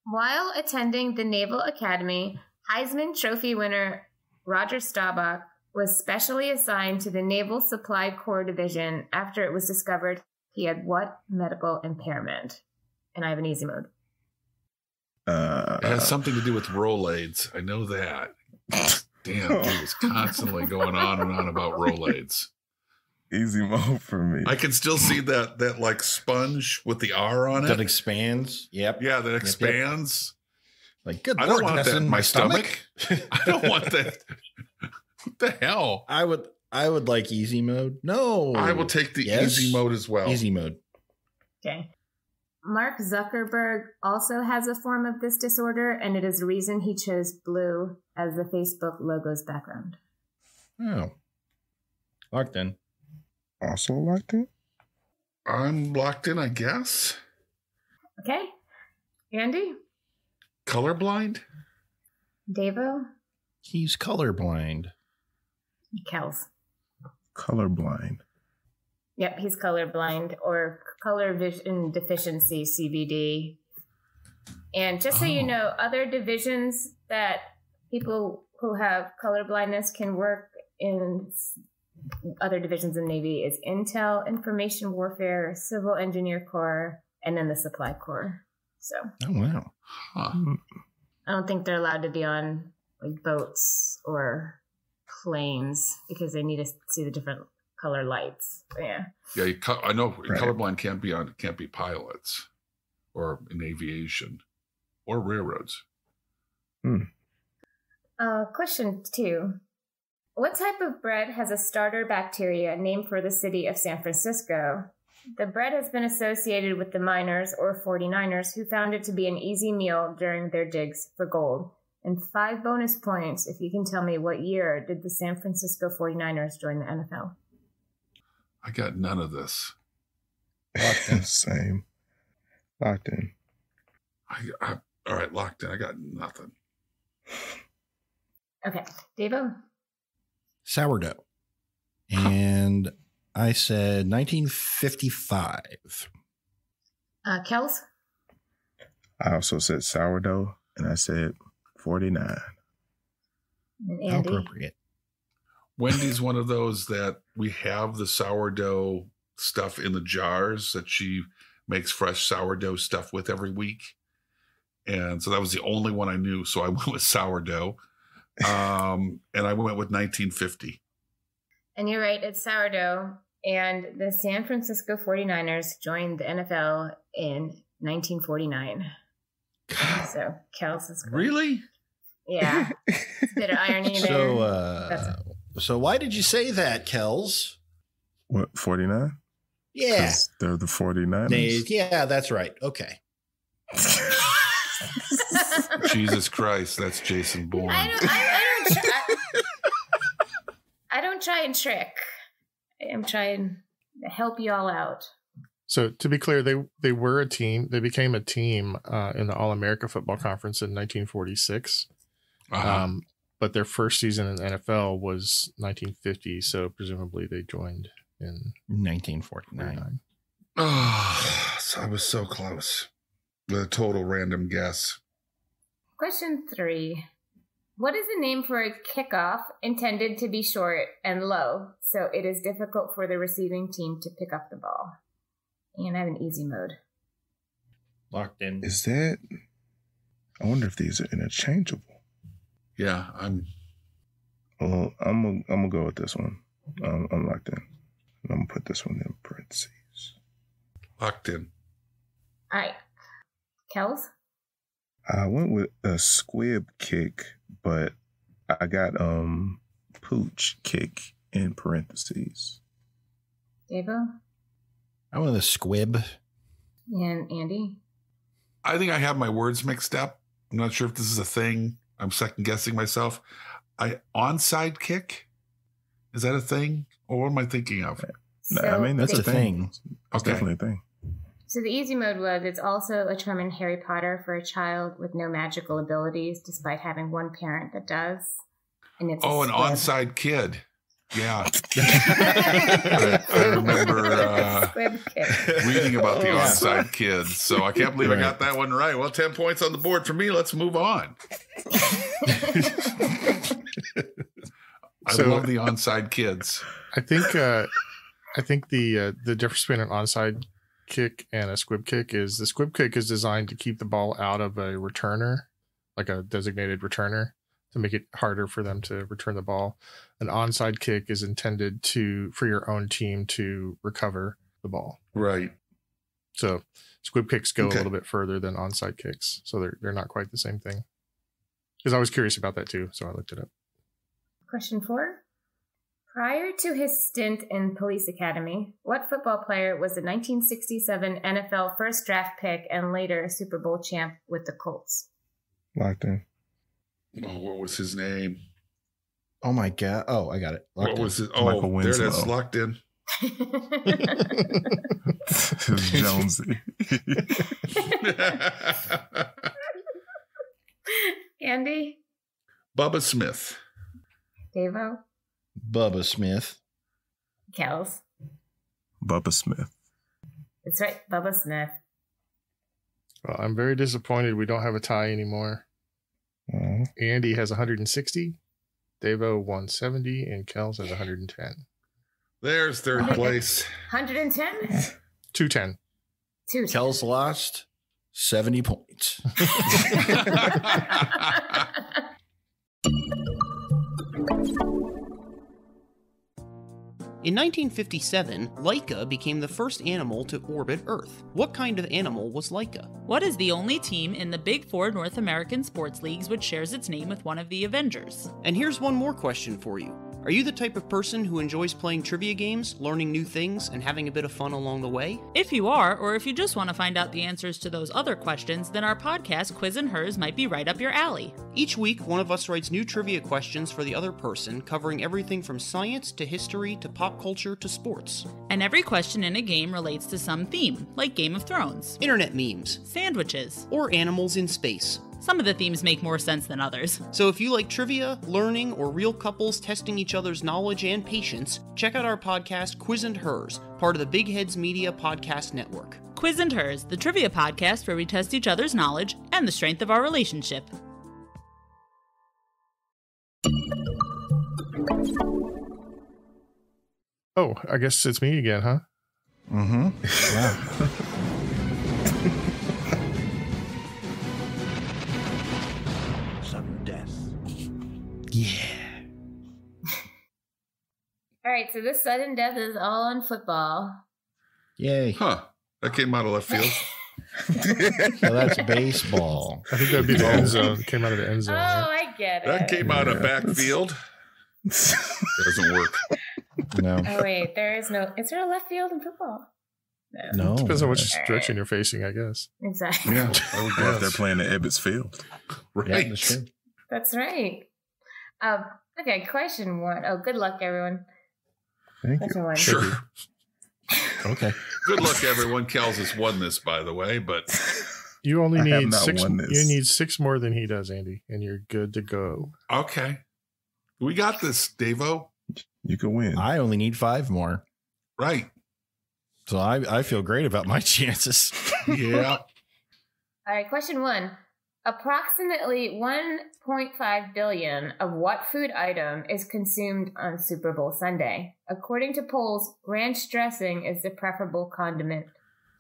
While attending the Naval Academy, Heisman Trophy winner Roger Staubach was specially assigned to the Naval Supply Corps Division after it was discovered he had what medical impairment? And I have an easy mode. It has something to do with Rolaids. I know that. Damn, he was constantly going on and on about Rolaids. Easy mode for me. I can still see that like sponge with the R on it. That expands. Yep. Yeah, that expands. Like, good I Lord, don't want that in my stomach. I don't want that. What the hell? I would like easy mode. No. I will take the easy mode as well. Easy mode. Okay. Mark Zuckerberg also has a form of this disorder, and it is the reason he chose blue as the Facebook logo's background. Oh. Locked in. Also locked in? I'm locked in, I guess. Okay. Andy? Colorblind? Davo? He's colorblind. Kels? Colorblind. Yep, he's colorblind or color vision deficiency, CVD. And just so you know, other divisions that people who have color blindness can work in other divisions in the Navy is Intel, Information Warfare, Civil Engineer Corps, and then the Supply Corps. So, oh wow, I don't think they're allowed to be on like boats or planes because they need to see the different color lights. Yeah. Yeah, I know colorblind can't be pilots or in aviation or railroads. Question 2. What type of bread has a starter bacteria named for the city of San Francisco? The bread has been associated with the miners or 49ers who found it to be an easy meal during their digs for gold. And 5 bonus points if you can tell me what year did the San Francisco 49ers join the NFL? I got none of this. Locked in. Same. Locked in. All right, locked in. I got nothing. Okay. Davo? Sourdough. And I said 1955. Kels? I also said sourdough, and I said 49. And How Andy? appropriate. Wendy's one of those that we have the sourdough stuff in the jars that she makes fresh sourdough stuff with every week. And so that was the only one I knew. So I went with sourdough. And I went with 1950. And you're right, it's sourdough. And the San Francisco 49ers joined the NFL in 1949. So Kels is correct. Really? Yeah. It's a bit of irony there. So why did you say that, Kels? What, 49? Yeah. They're the 49ers. Yeah, that's right. Okay. Jesus Christ, that's Jason Bourne. I don't try and trick. I'm trying to help you all out. So to be clear, they were a team. They became a team in the All-America Football Conference in 1946. But their first season in the NFL was 1950. So presumably they joined in 1949. Oh, so I was so close. With a total random guess. Question 3. What is the name for a kickoff intended to be short and low, so it is difficult for the receiving team to pick up the ball? And I have an easy mode. Locked in. Is that? I wonder if these are interchangeable. Yeah, I'm gonna go with this one. I'm locked in. I'm gonna put this one in parentheses. locked in. All right. Kels? I went with a squib kick, but I got pooch kick in parentheses. Davo? I went with a squib. And Andy? I think I have my words mixed up. I'm not sure if this is a thing. I'm second guessing myself. Onside kick? Is that a thing? Or what am I thinking of? No, I mean, that's a thing. It's Okay. definitely a thing. So the easy mode was it's also a term in Harry Potter for a child with no magical abilities, despite having one parent that does. And it's an onside kid. Yeah. I remember squib kick. reading about the onside kids. So I can't believe I got that one right. Well, 10 points on the board for me. Let's move on. I love the onside kids. I think the difference between an onside kick and a squib kick is the squib kick is designed to keep the ball out of a returner, like a designated returner, to make it harder for them to return the ball. An onside kick is intended for your own team to recover the ball. Right. So squib kicks go a little bit further than onside kicks. So they're not quite the same thing. Because I was curious about that too, so I looked it up. Question 4. Prior to his stint in Police Academy, what football player was the 1967 NFL first draft pick and later Super Bowl champ with the Colts? Locked in. Oh, what was his name? Oh my God. Oh, I got it. What was it? Oh, there it is. Locked in. Jonesy. Andy? Bubba Smith. Davo? Bubba Smith. Kels? Bubba Smith. That's right, Bubba Smith. Well, I'm very disappointed we don't have a tie anymore. Andy has 160, Davo 170, and Kels has 110. There's third place. 110? 210. 210. Kels lost 70 points. In 1957, Laika became the first animal to orbit Earth. What kind of animal was Laika? What is the only team in the Big Four North American sports leagues which shares its name with one of the Avengers? And here's one more question for you. Are you the type of person who enjoys playing trivia games, learning new things, and having a bit of fun along the way? If you are, or if you just want to find out the answers to those other questions, then our podcast, Quiz and Hers, might be right up your alley. Each week, one of us writes new trivia questions for the other person, covering everything from science to history to pop culture to sports. And every question in a game relates to some theme, like Game of Thrones, internet memes, sandwiches, or animals in space. Some of the themes make more sense than others. So if you like trivia, learning, or real couples testing each other's knowledge and patience, check out our podcast, Quiz and Hers, part of the Big Heads Media Podcast Network. Quiz and Hers, the trivia podcast where we test each other's knowledge and the strength of our relationship. Oh, I guess it's me again, huh? Mm-hmm. Yeah. Sudden death. Yeah. All right, so this sudden death is all on football. Yay. Huh. That came out of left field. So that's baseball. I think that'd be the end zone. It came out of the end Oh, zone. Right? I get it. That came out of backfield. Doesn't work. No. Oh, wait, is there a left field in football? No. Depends on which direction you're facing, I guess. Exactly. Yeah. I would guess they're playing at Ebbets Field. Right. Yeah, that's true. That's right. Okay, question 1. Oh, good luck, everyone. Thank Question you. 1. Sure. Okay. Good luck, everyone. Kels has won this, by the way, but You only I have need not 6. won this. You need 6 more than he does, Andy, and you're good to go. okay. We got this, Davo. You can win. I only need 5 more. Right. So I feel great about my chances. Yeah. All right, question 1. Approximately 1.5 billion of what food item is consumed on Super Bowl Sunday? According to polls, ranch dressing is the preferable condiment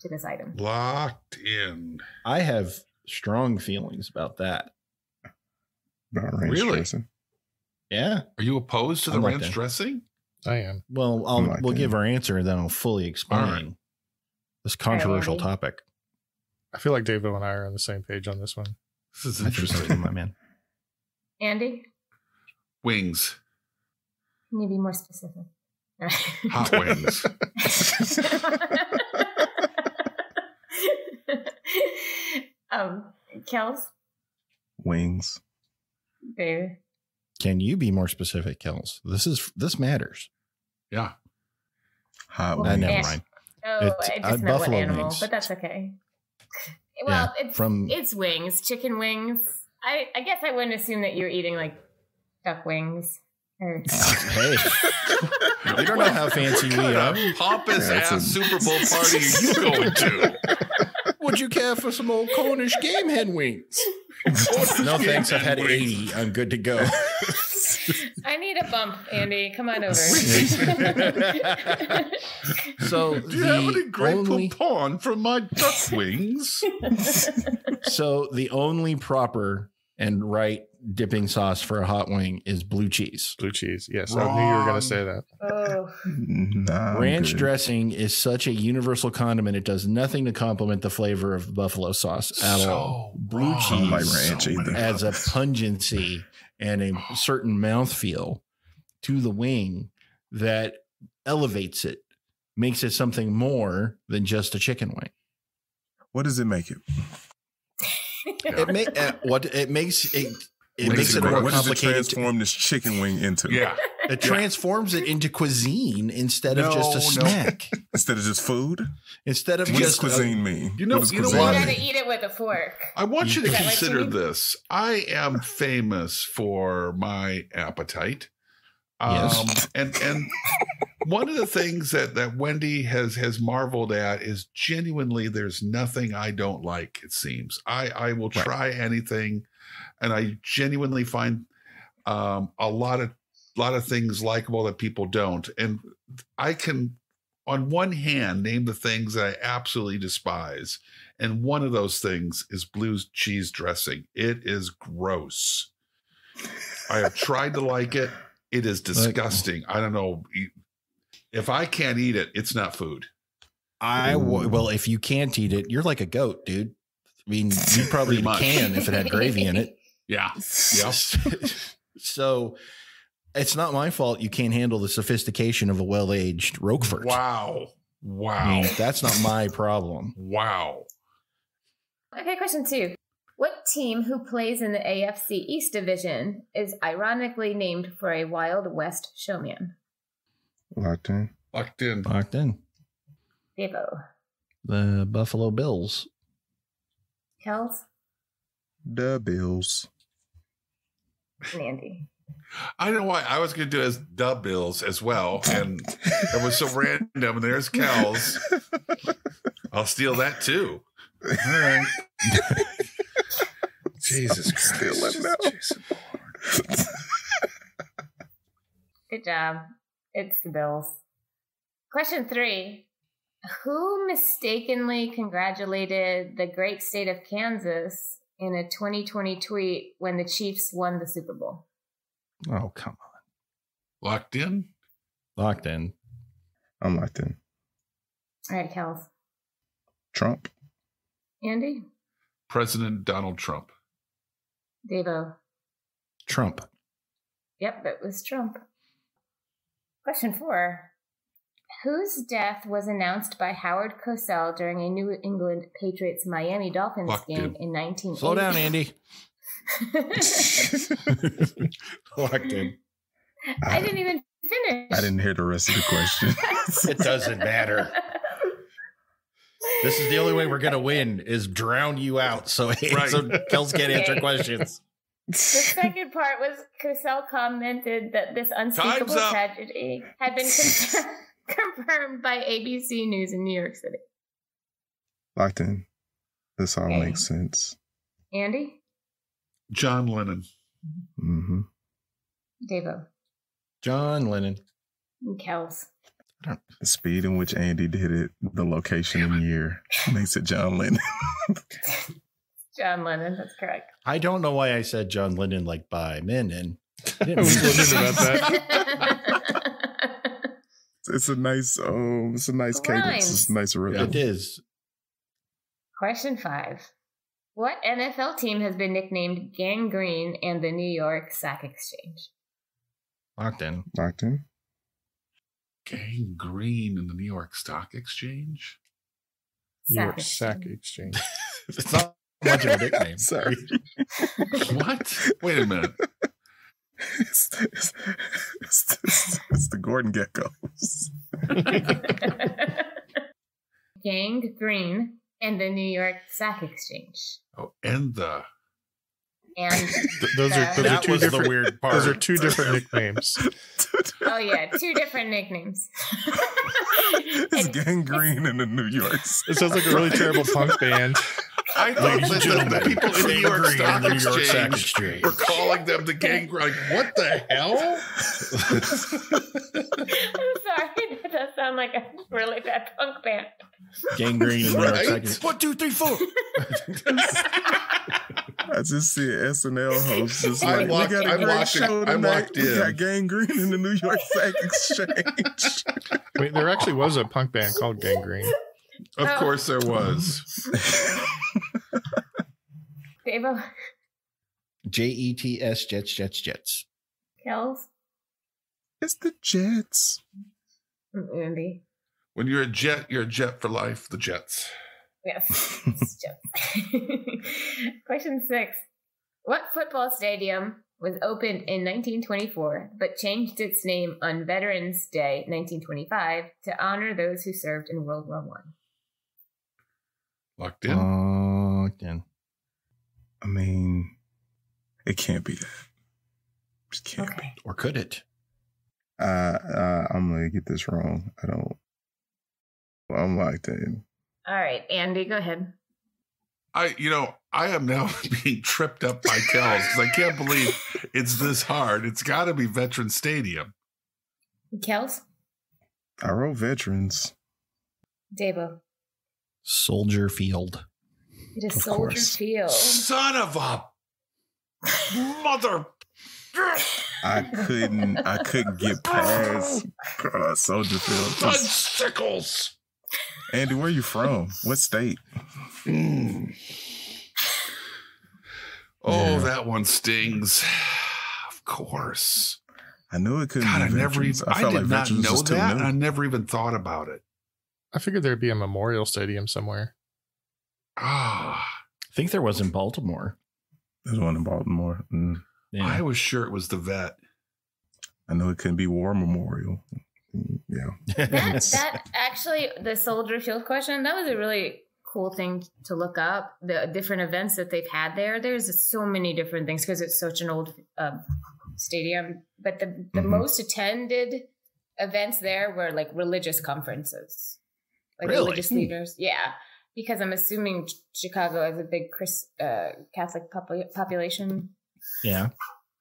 to this item. Locked in. I have strong feelings about that. About range Really? dressing. Yeah. Are you opposed to the I'm like ranch that. dressing? I am. Well, we'll give our answer and then I'll fully explain All right. this controversial Andy. topic. I feel like Davo and I are on the same page on this one. This is I think so interesting. too, my man. Andy, Wings. can you be more specific? Hot wings. Kels, Wings. Dave. Can you be more specific, Kels? This matters. Yeah. Hot Well, wings. Never Yeah. mind. Oh, It's, I just meant what buffalo animal, wings. but that's okay. Well, Yeah, from- it's wings, chicken wings. I guess I wouldn't assume that you're eating like duck wings. Or Hey, you don't know how fancy we What are. a pompous That's ass Super Bowl party are you going to? Would you care for some old Cornish game hen wings? No thanks. I've had 80. I'm good to go. I need a bump, Andy. Come on over. So Do you have any the great only poupon from my duck wings? so the only proper and right dipping sauce for a hot wing is blue cheese. Blue cheese. Yes, I knew you were going to say that. Oh. Nah, Ranch dressing is such a universal condiment. It does nothing to complement the flavor of buffalo sauce at all. Blue cheese adds a pungency and a certain mouthfeel to the wing that elevates it, makes it something more than just a chicken wing. What does it make it? It makes it more what complicated. Does it transform this chicken wing into? Yeah. It transforms it into cuisine instead of just a snack. Instead of just food? Instead of what just does cuisine mean? You know what? You gotta eat it with a fork. I want you to Is that what consider you mean? this. I am famous for my appetite. Yes. And one of the things that Wendy has marveled at is genuinely there's nothing I don't like, it seems. I will try anything, and I genuinely find a lot of things likable that people don't. And I can, on one hand, name the things that I absolutely despise. And one of those things is blue cheese dressing. It is gross. I have tried to like it. It is disgusting. I don't know. If I can't eat it, it's not food. Well, if you can't eat it, you're like a goat, dude. I mean, you probably can if it had gravy in it. Yeah. Yep. So it's not my fault you can't handle the sophistication of a well-aged Roquefort. Wow. I mean, that's not my problem. Wow. Okay, question 2. What team who plays in the AFC East Division is ironically named for a Wild West showman? Locked in. Devo. The Buffalo Bills. Kels. The Bills. And Andy. I don't know why I was going to do it as the Bills as well. And it was so random. And there's Cal's. I'll steal that too. All right. Jesus Christ. Good job. It's the Bills. Question 3. Who mistakenly congratulated the great state of Kansas in a 2020 tweet when the Chiefs won the Super Bowl? Oh, come on. Locked in? Locked in. I'm locked in. All right, Kels. Trump. Andy? President Donald Trump. Devo? Trump. Yep, it was Trump. Question 4. Whose death was announced by Howard Cosell during a New England Patriots Miami Dolphins game in 1980? Slow down, Andy. Locked in. I didn't even finish. I didn't hear the rest of the question. It doesn't matter. This is the only way we're going to win is drown you out. So Kels can't answer questions. The second part was Cosell commented that this unspeakable tragedy had been confirmed by ABC News in New York City. Locked in. This all makes sense. Andy? John Lennon. Mm-hmm. Devo? John Lennon. And Kels? The speed in which Andy did it, the location and year makes it John Lennon. John Lennon, that's correct. I don't know why I said John Lennon like by Menon. I was wondering about that. It's a nice cadence. It's a nice rhythm. It is. Question 5. What NFL team has been nicknamed Gang Green and the New York Sack Exchange? Locked in. Locked in. Gang Green in the New York Stock Exchange? New York Sack Exchange. It's not much of a nickname. Sorry. What? Wait a minute. It's the Gordon Geckos. Gang Green and the New York Sack Exchange. Oh, and the... And those are two different, the weird part. Those are two different nicknames. Oh yeah, 2 different nicknames. It's Gang Green in the New York. It sounds like a really terrible punk band. I thought that the people in the New York Stock Exchange were calling them the Gang Green. Like, what the hell? I'm sorry, that does sound like a really bad punk band. Gang Green in the New York Stock Exchange. 1, 2, 3, 4. I just see an SNL host just I'm like, locked- we got a I'm great locked show in. I'm tonight. locked We in. got Gangrene in the New York Sack Exchange. Wait, there actually was a punk band called Gangrene. Of course there was. Davo. JETS, Jets. Kels. It's the Jets. Andy. When you're a jet for life, the Jets. Yes. It's Jets. Question 6. What football stadium was opened in 1924 but changed its name on Veterans Day 1925 to honor those who served in World War I? Locked in. I mean, it can't be that. It can't be. Or could it? I'm gonna get this wrong. I'm locked in. All right, Andy, go ahead. I am now being tripped up by Kels because I can't believe it's this hard. It's got to be Veterans Stadium. Kels? I wrote Veterans. Davo? Soldier Field. It is Of Soldier course. Field. Son of a mother. I couldn't get past Soldier Field. Sickles. Andy, where you from? What state? Oh, that one stings. Of course. I knew it couldn't God, be I Veterans. I felt did not Veterans know was too that. new. I never even thought about it. I figured there'd be a memorial stadium somewhere. Ah, I think there was in Baltimore. There's one in Baltimore. Yeah. I was sure it was the vet. I know it couldn't be War Memorial. Yeah. That actually, the Soldier Field question, that was a really cool thing to look up. The different events that they've had there. There's so many different things because it's such an old stadium. But the most attended events there were like religious conferences. Like Really? religious leaders. Yeah. Because I'm assuming Chicago has a big Catholic population. Yeah.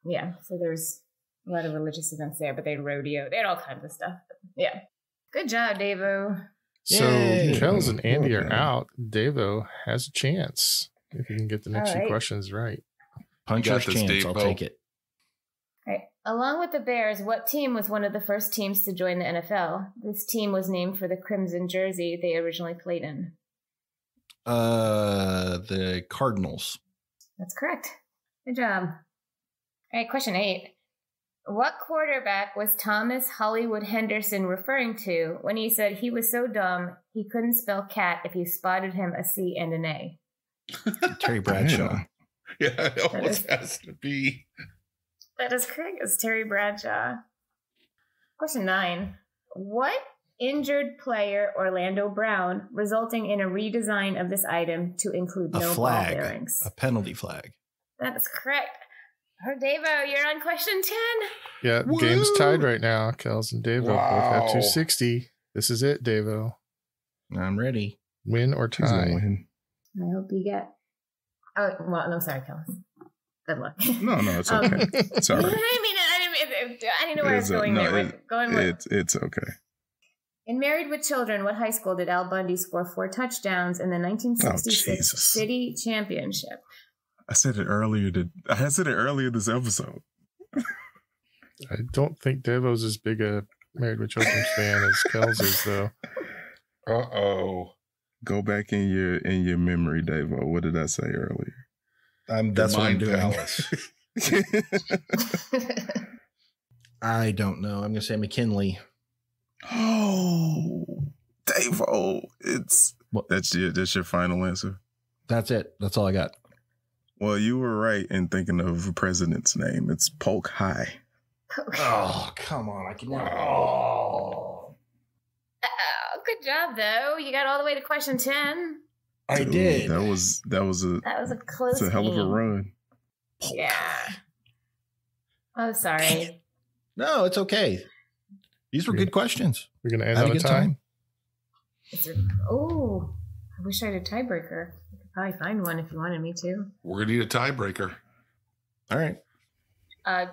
Yeah. So there's a lot of religious events there, but they had rodeo. They had all kinds of stuff. Yeah. Good job, Davo. So Yay. Kels and Andy are Okay. out. Davo has a chance if he can get the next All few right. questions right. Puncher's this, chance. Dave I'll Bo. take it. All right. Along with the Bears, what team was one of the first teams to join the NFL? This team was named for the crimson jersey they originally played in. The Cardinals. That's correct. Good job. All right, question 8. What quarterback was Thomas Hollywood Henderson referring to when he said he was so dumb he couldn't spell cat if you spotted him a C and an A? Terry Bradshaw. Yeah, it almost has to be. That is correct. It's Terry Bradshaw. Question 9. What injured player Orlando Brown, resulting in a redesign of this item to include A no flag. ball bearings? A penalty flag. That is correct. Davo, you're on question 10. Yeah, Woo! game's tied right now. Kels and Davo both have Wow. 260. This is it, Davo. I'm ready. Win or He's gonna tie. win. I hope you get. Oh, well, no, sorry, Kelly. Good luck. No, it's okay. It's all right. I didn't know where I was going there. It's okay. In Married with Children, what high school did Al Bundy score 4 touchdowns in the 1966 Jesus. City Championship? I said it earlier. I said it earlier this episode. I don't think Davo's as big a Married with Children fan as Kels is, though. Uh-oh. Go back in your memory, Davo. What did I say earlier? That's what I'm Mind doing. palace. I don't know. I'm going to say McKinley. Oh, Davo. That's your final answer. That's it. That's all I got. Well, you were right in thinking of a president's name. It's Polk High. Oh, come on. I can never. Oh, good job, though. You got all the way to question 10. I Dude, did. That was a close it's a hell of a game. run. Yeah. Oh, sorry. No, it's okay. These were good questions. We're going to end Had a on a good tie. time. Oh, I wish I had a tiebreaker. I could probably find one if you wanted me to. We're going to need a tiebreaker. All right.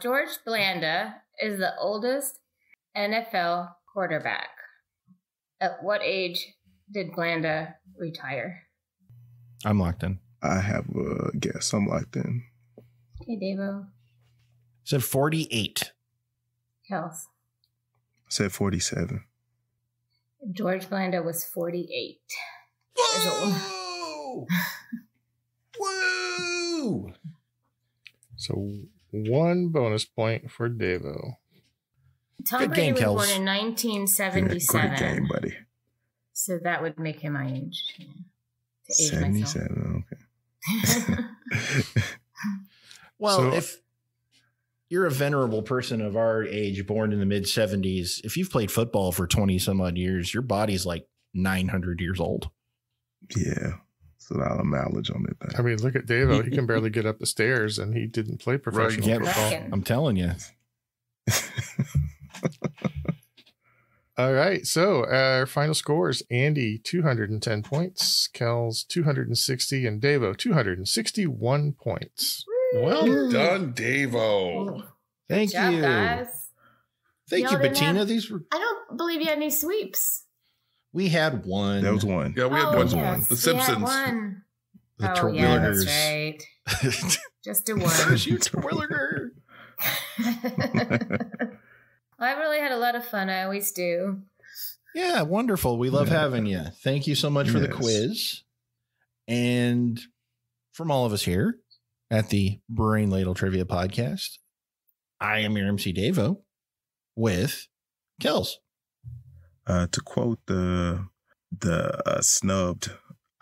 George Blanda is the oldest NFL quarterback. At what age did Blanda retire? I'm locked in. I have a guess. I'm locked in. Okay, Davo. Said 48. Kels. Said 47. George Blanda was 48. Whoa! Woo! So 1 bonus point for Davo. Tom Brady was born in 1977. Great game, buddy. So that would make him my age. Yeah. To age 77, myself. okay. Well, So- if you're a venerable person of our age, born in the mid 70s, if you've played football for 20 some odd years, your body's like 900 years old. Yeah. It's a lot of mileage on that thing. I mean, look at Davo. He can barely get up the stairs, and he didn't play professional Yeah, football. I'm telling you. All right. So our final scores: Andy 210 points, Kels 260, and Davo 261 points. Well done, Davo. Thank Good job, you. guys. Thank Y'all you, didn't Bettina. have- These were I don't believe you had any sweeps. we had one. That was one. Yeah, we had Oh, one. yes, The we Simpsons. had one. The Oh, yeah, that's Terwilligers. right. Just a one. You Terwilliger. I really had a lot of fun. I always do. Yeah, wonderful. We love having you. Thank you so much for the Yes. quiz. And from all of us here at the Brain Ladle Trivia Podcast, I am your MC Davo with Kels. To quote the snubbed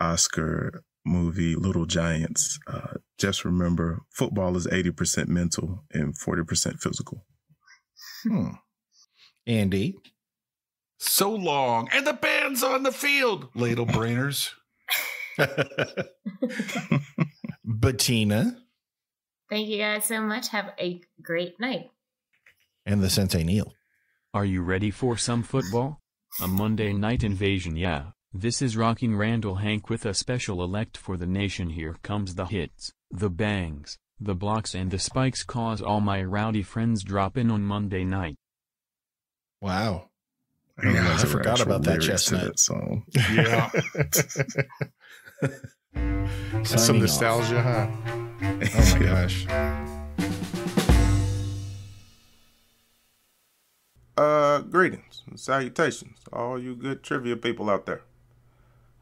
Oscar movie Little Giants, just remember football is 80% mental and 40% physical. Andy. So long. And the band's on the field. Ladle brainers. Bettina. Thank you guys so much. Have a great night. And the Sensei Neil. Are you ready for some football? A Monday night invasion, yeah. This is Rocking Randall Hank with a special elect for the nation. Here comes the hits, the bangs, the blocks and the spikes, cause all my rowdy friends drop in on Monday night. Wow. I I forgot about that chestnut. That song. Yeah. That's some Signing nostalgia, huh? Oh my gosh. Greetings and salutations to all you good trivia people out there.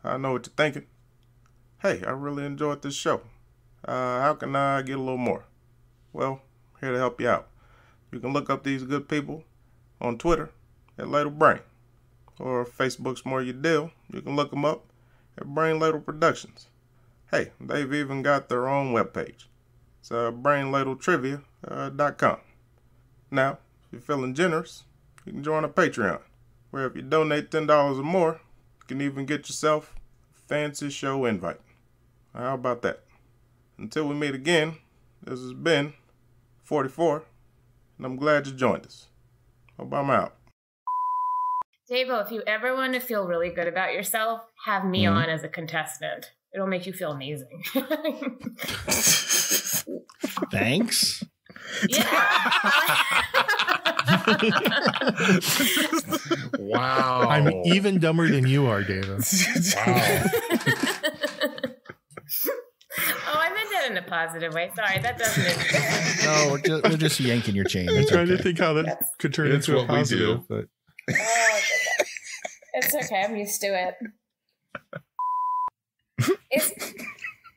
I know what you're thinking. Hey, I really enjoyed this show. How can I get a little more? Well, here to help you out. You can look up these good people on Twitter at Ladle Brain, or if Facebook's more your deal, you can look them up at Brain Ladle Productions. Hey, they've even got their own webpage. It's brainladletrivia.com. Now, if you're feeling generous, you can join a Patreon, where if you donate $10 or more, you can even get yourself a fancy show invite. How about that? Until we meet again, this has been 44, and I'm glad you joined us. Hope I'm out. Davo, if you ever want to feel really good about yourself, have me on as a contestant. It'll make you feel amazing. Thanks. Wow. I'm even dumber than you are, David. Wow. Oh, I meant that in a positive way. Sorry, that doesn't. No, we're just yanking your chain. I'm It's trying to okay. think how that could turn That's into a what we positive. do. But Oh, it's okay. I'm used to it.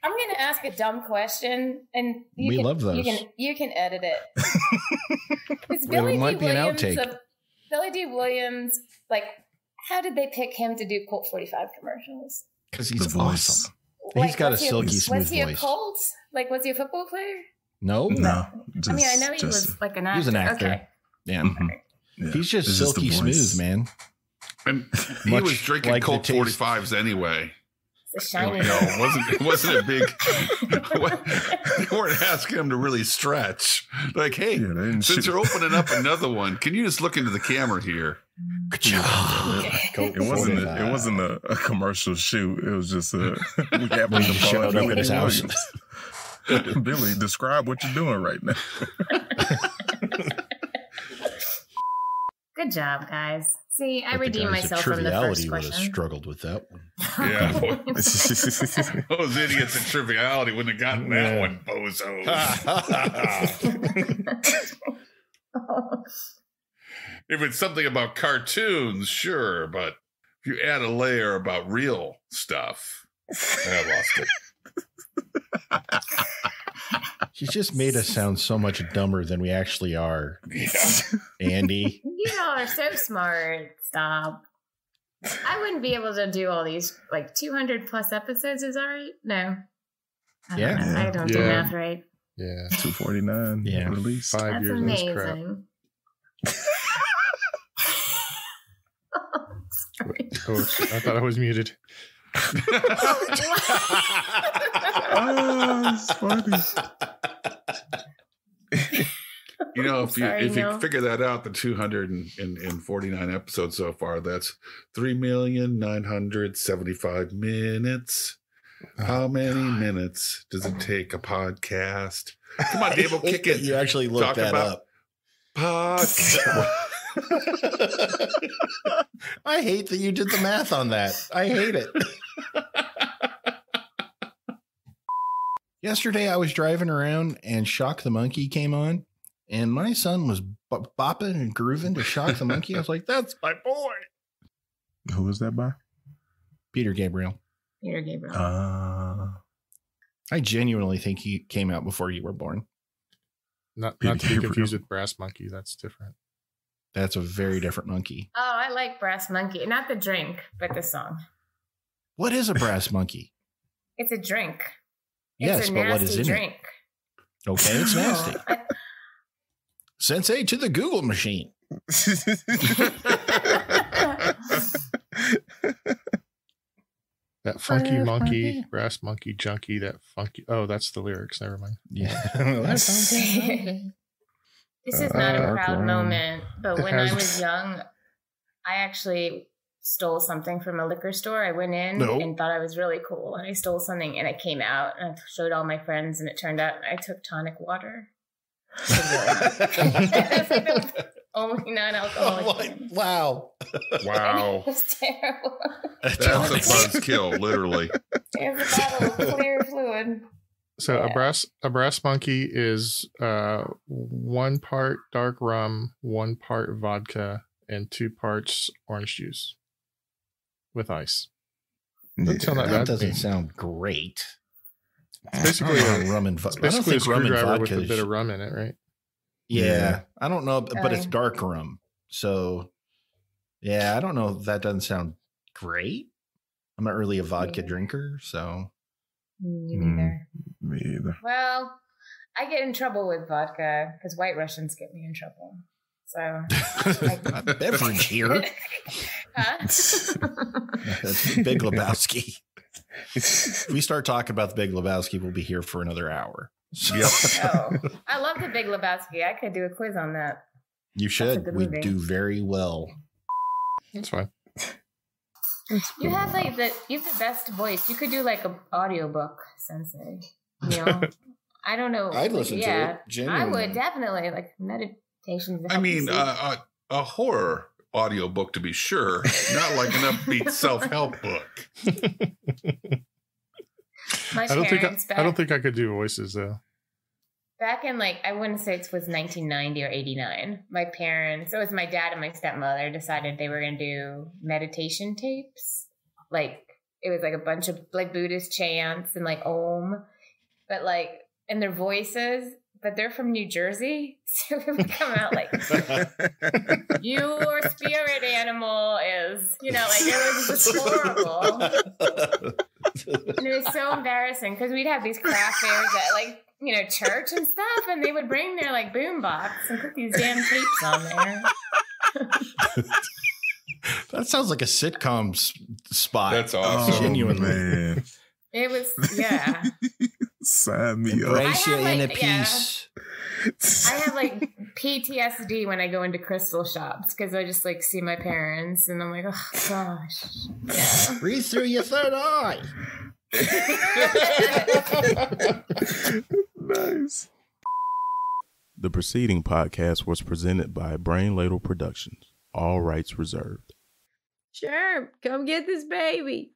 I'm going to ask a dumb question, and We love those. You can edit it. It's Well, it Billy might D. be an Williams. outtake. Billy D. Williams. Like, how did they pick him to do Colt 45 commercials? Because he's The voice. awesome. He's got a was he silky smooth Was he a voice. Colt? Like, was he a football player? No, No. I mean, I know he was like an actor. He was an actor. Okay. Yeah. Yeah. He's just It's just the silky voice. smooth, man. And he Much was drinking like the Colt taste. 45s anyway. It's a shiny. No, it wasn't a big. They weren't asking him to really stretch. Like, hey, Yeah, they didn't since shoot. you're opening up another one, can you just look into the camera here? It wasn't a commercial shoot. It was just a we happened When to he showed follow up at his Billy house. Williams. Billy, describe what you're doing right now. Good Good job, guys. See, I redeemed myself from the first question. Would have struggled with that one. Yeah. Those idiots at Triviality wouldn't have gotten that one, bozos. If it's something about cartoons, sure, but if you add a layer about real stuff, I lost it. She's just made us sound so much dumber than we actually are. Yeah. You Andy. all are so smart. Stop. I wouldn't be able to do all these, like 200 plus episodes. Is that right? No. I don't do math right. Yeah. 249. Yeah. Release. 5 That's years amazing. of this crap. Oh, I thought I was muted. Oh, it's funny. You know, if you figure that out, the 249 episodes so far, that's 3,975 minutes. How many minutes does it take a podcast? Come on, Dave, we'll kick it. You actually looked that up. Podcast. I hate that you did the math on that. I hate it. Yesterday, I was driving around and Shock the Monkey came on, and my son was bopping and grooving to Shock the Monkey. I was like, that's my boy. Who was that by? Peter Gabriel. Peter Gabriel. I genuinely think he came out before you were born. Not to be confused with Brass Monkey. That's different. That's a very different monkey. Oh, I like Brass Monkey. Not the drink, but the song. What is a brass monkey? It's a drink. Yes, but what is in drink. It? Okay, it's nasty. Sensei to the Google machine. That funky monkey, brass monkey, junkie, that funky. Oh, that's the lyrics. Never mind. Yeah. This is not a proud moment, but when I was young, I actually stole something from a liquor store. I went in and thought I was really cool, and I stole something, and it came out, and I showed all my friends, and it turned out I took tonic water. That's like the only non-alcoholic. Wow. Wow. It was terrible. That's a buzzkill, literally. It was a bottle of clear fluid. So a brass monkey is 1 part dark rum, 1 part vodka, and 2 parts orange juice with ice. That doesn't sound great. It's basically rum and vodka. It's basically a screwdriver with a bit of rum in it, right? Yeah. I don't know, but it's dark rum. So, yeah, I don't know. That doesn't sound great. I'm not really a vodka drinker, so. Me neither. Me either. Well, I get in trouble with vodka because White Russians get me in trouble. So, a beverage here. Huh? That's Big Lebowski. If we start talking about the Big Lebowski, we'll be here for another hour. Yep. Oh, I love the Big Lebowski. I could do a quiz on that. You should. We do very well. That's fine. You have the best voice. You could do like an audiobook, Sensei. You know, I don't know. I'd listen to it. Genuinely. I would definitely like meditations. I mean, a horror audiobook to be sure, not like an upbeat self-help book. I don't think I could do voices though. Back in I wouldn't say it was 1990 or 89. My parents, it was my dad and my stepmother, decided they were going to do meditation tapes. It was a bunch of Buddhist chants and Om, but in their voices. But they're from New Jersey, so it would come out your spirit animal is, it was just horrible. And it was so embarrassing because we'd have these craft fairs at church and stuff, and they would bring their boom box and put these damn tapes on there. That sounds like a sitcom spot. That's awesome. Genuinely. Man. It was, yeah. Sign me up. Embrace your inner peace. I have PTSD when I go into crystal shops because I just see my parents and I'm like, oh gosh. Yeah. Breathe through your third eye. Nice. The preceding podcast was presented by Brain Ladle Productions. All rights reserved. Sure, come get this baby.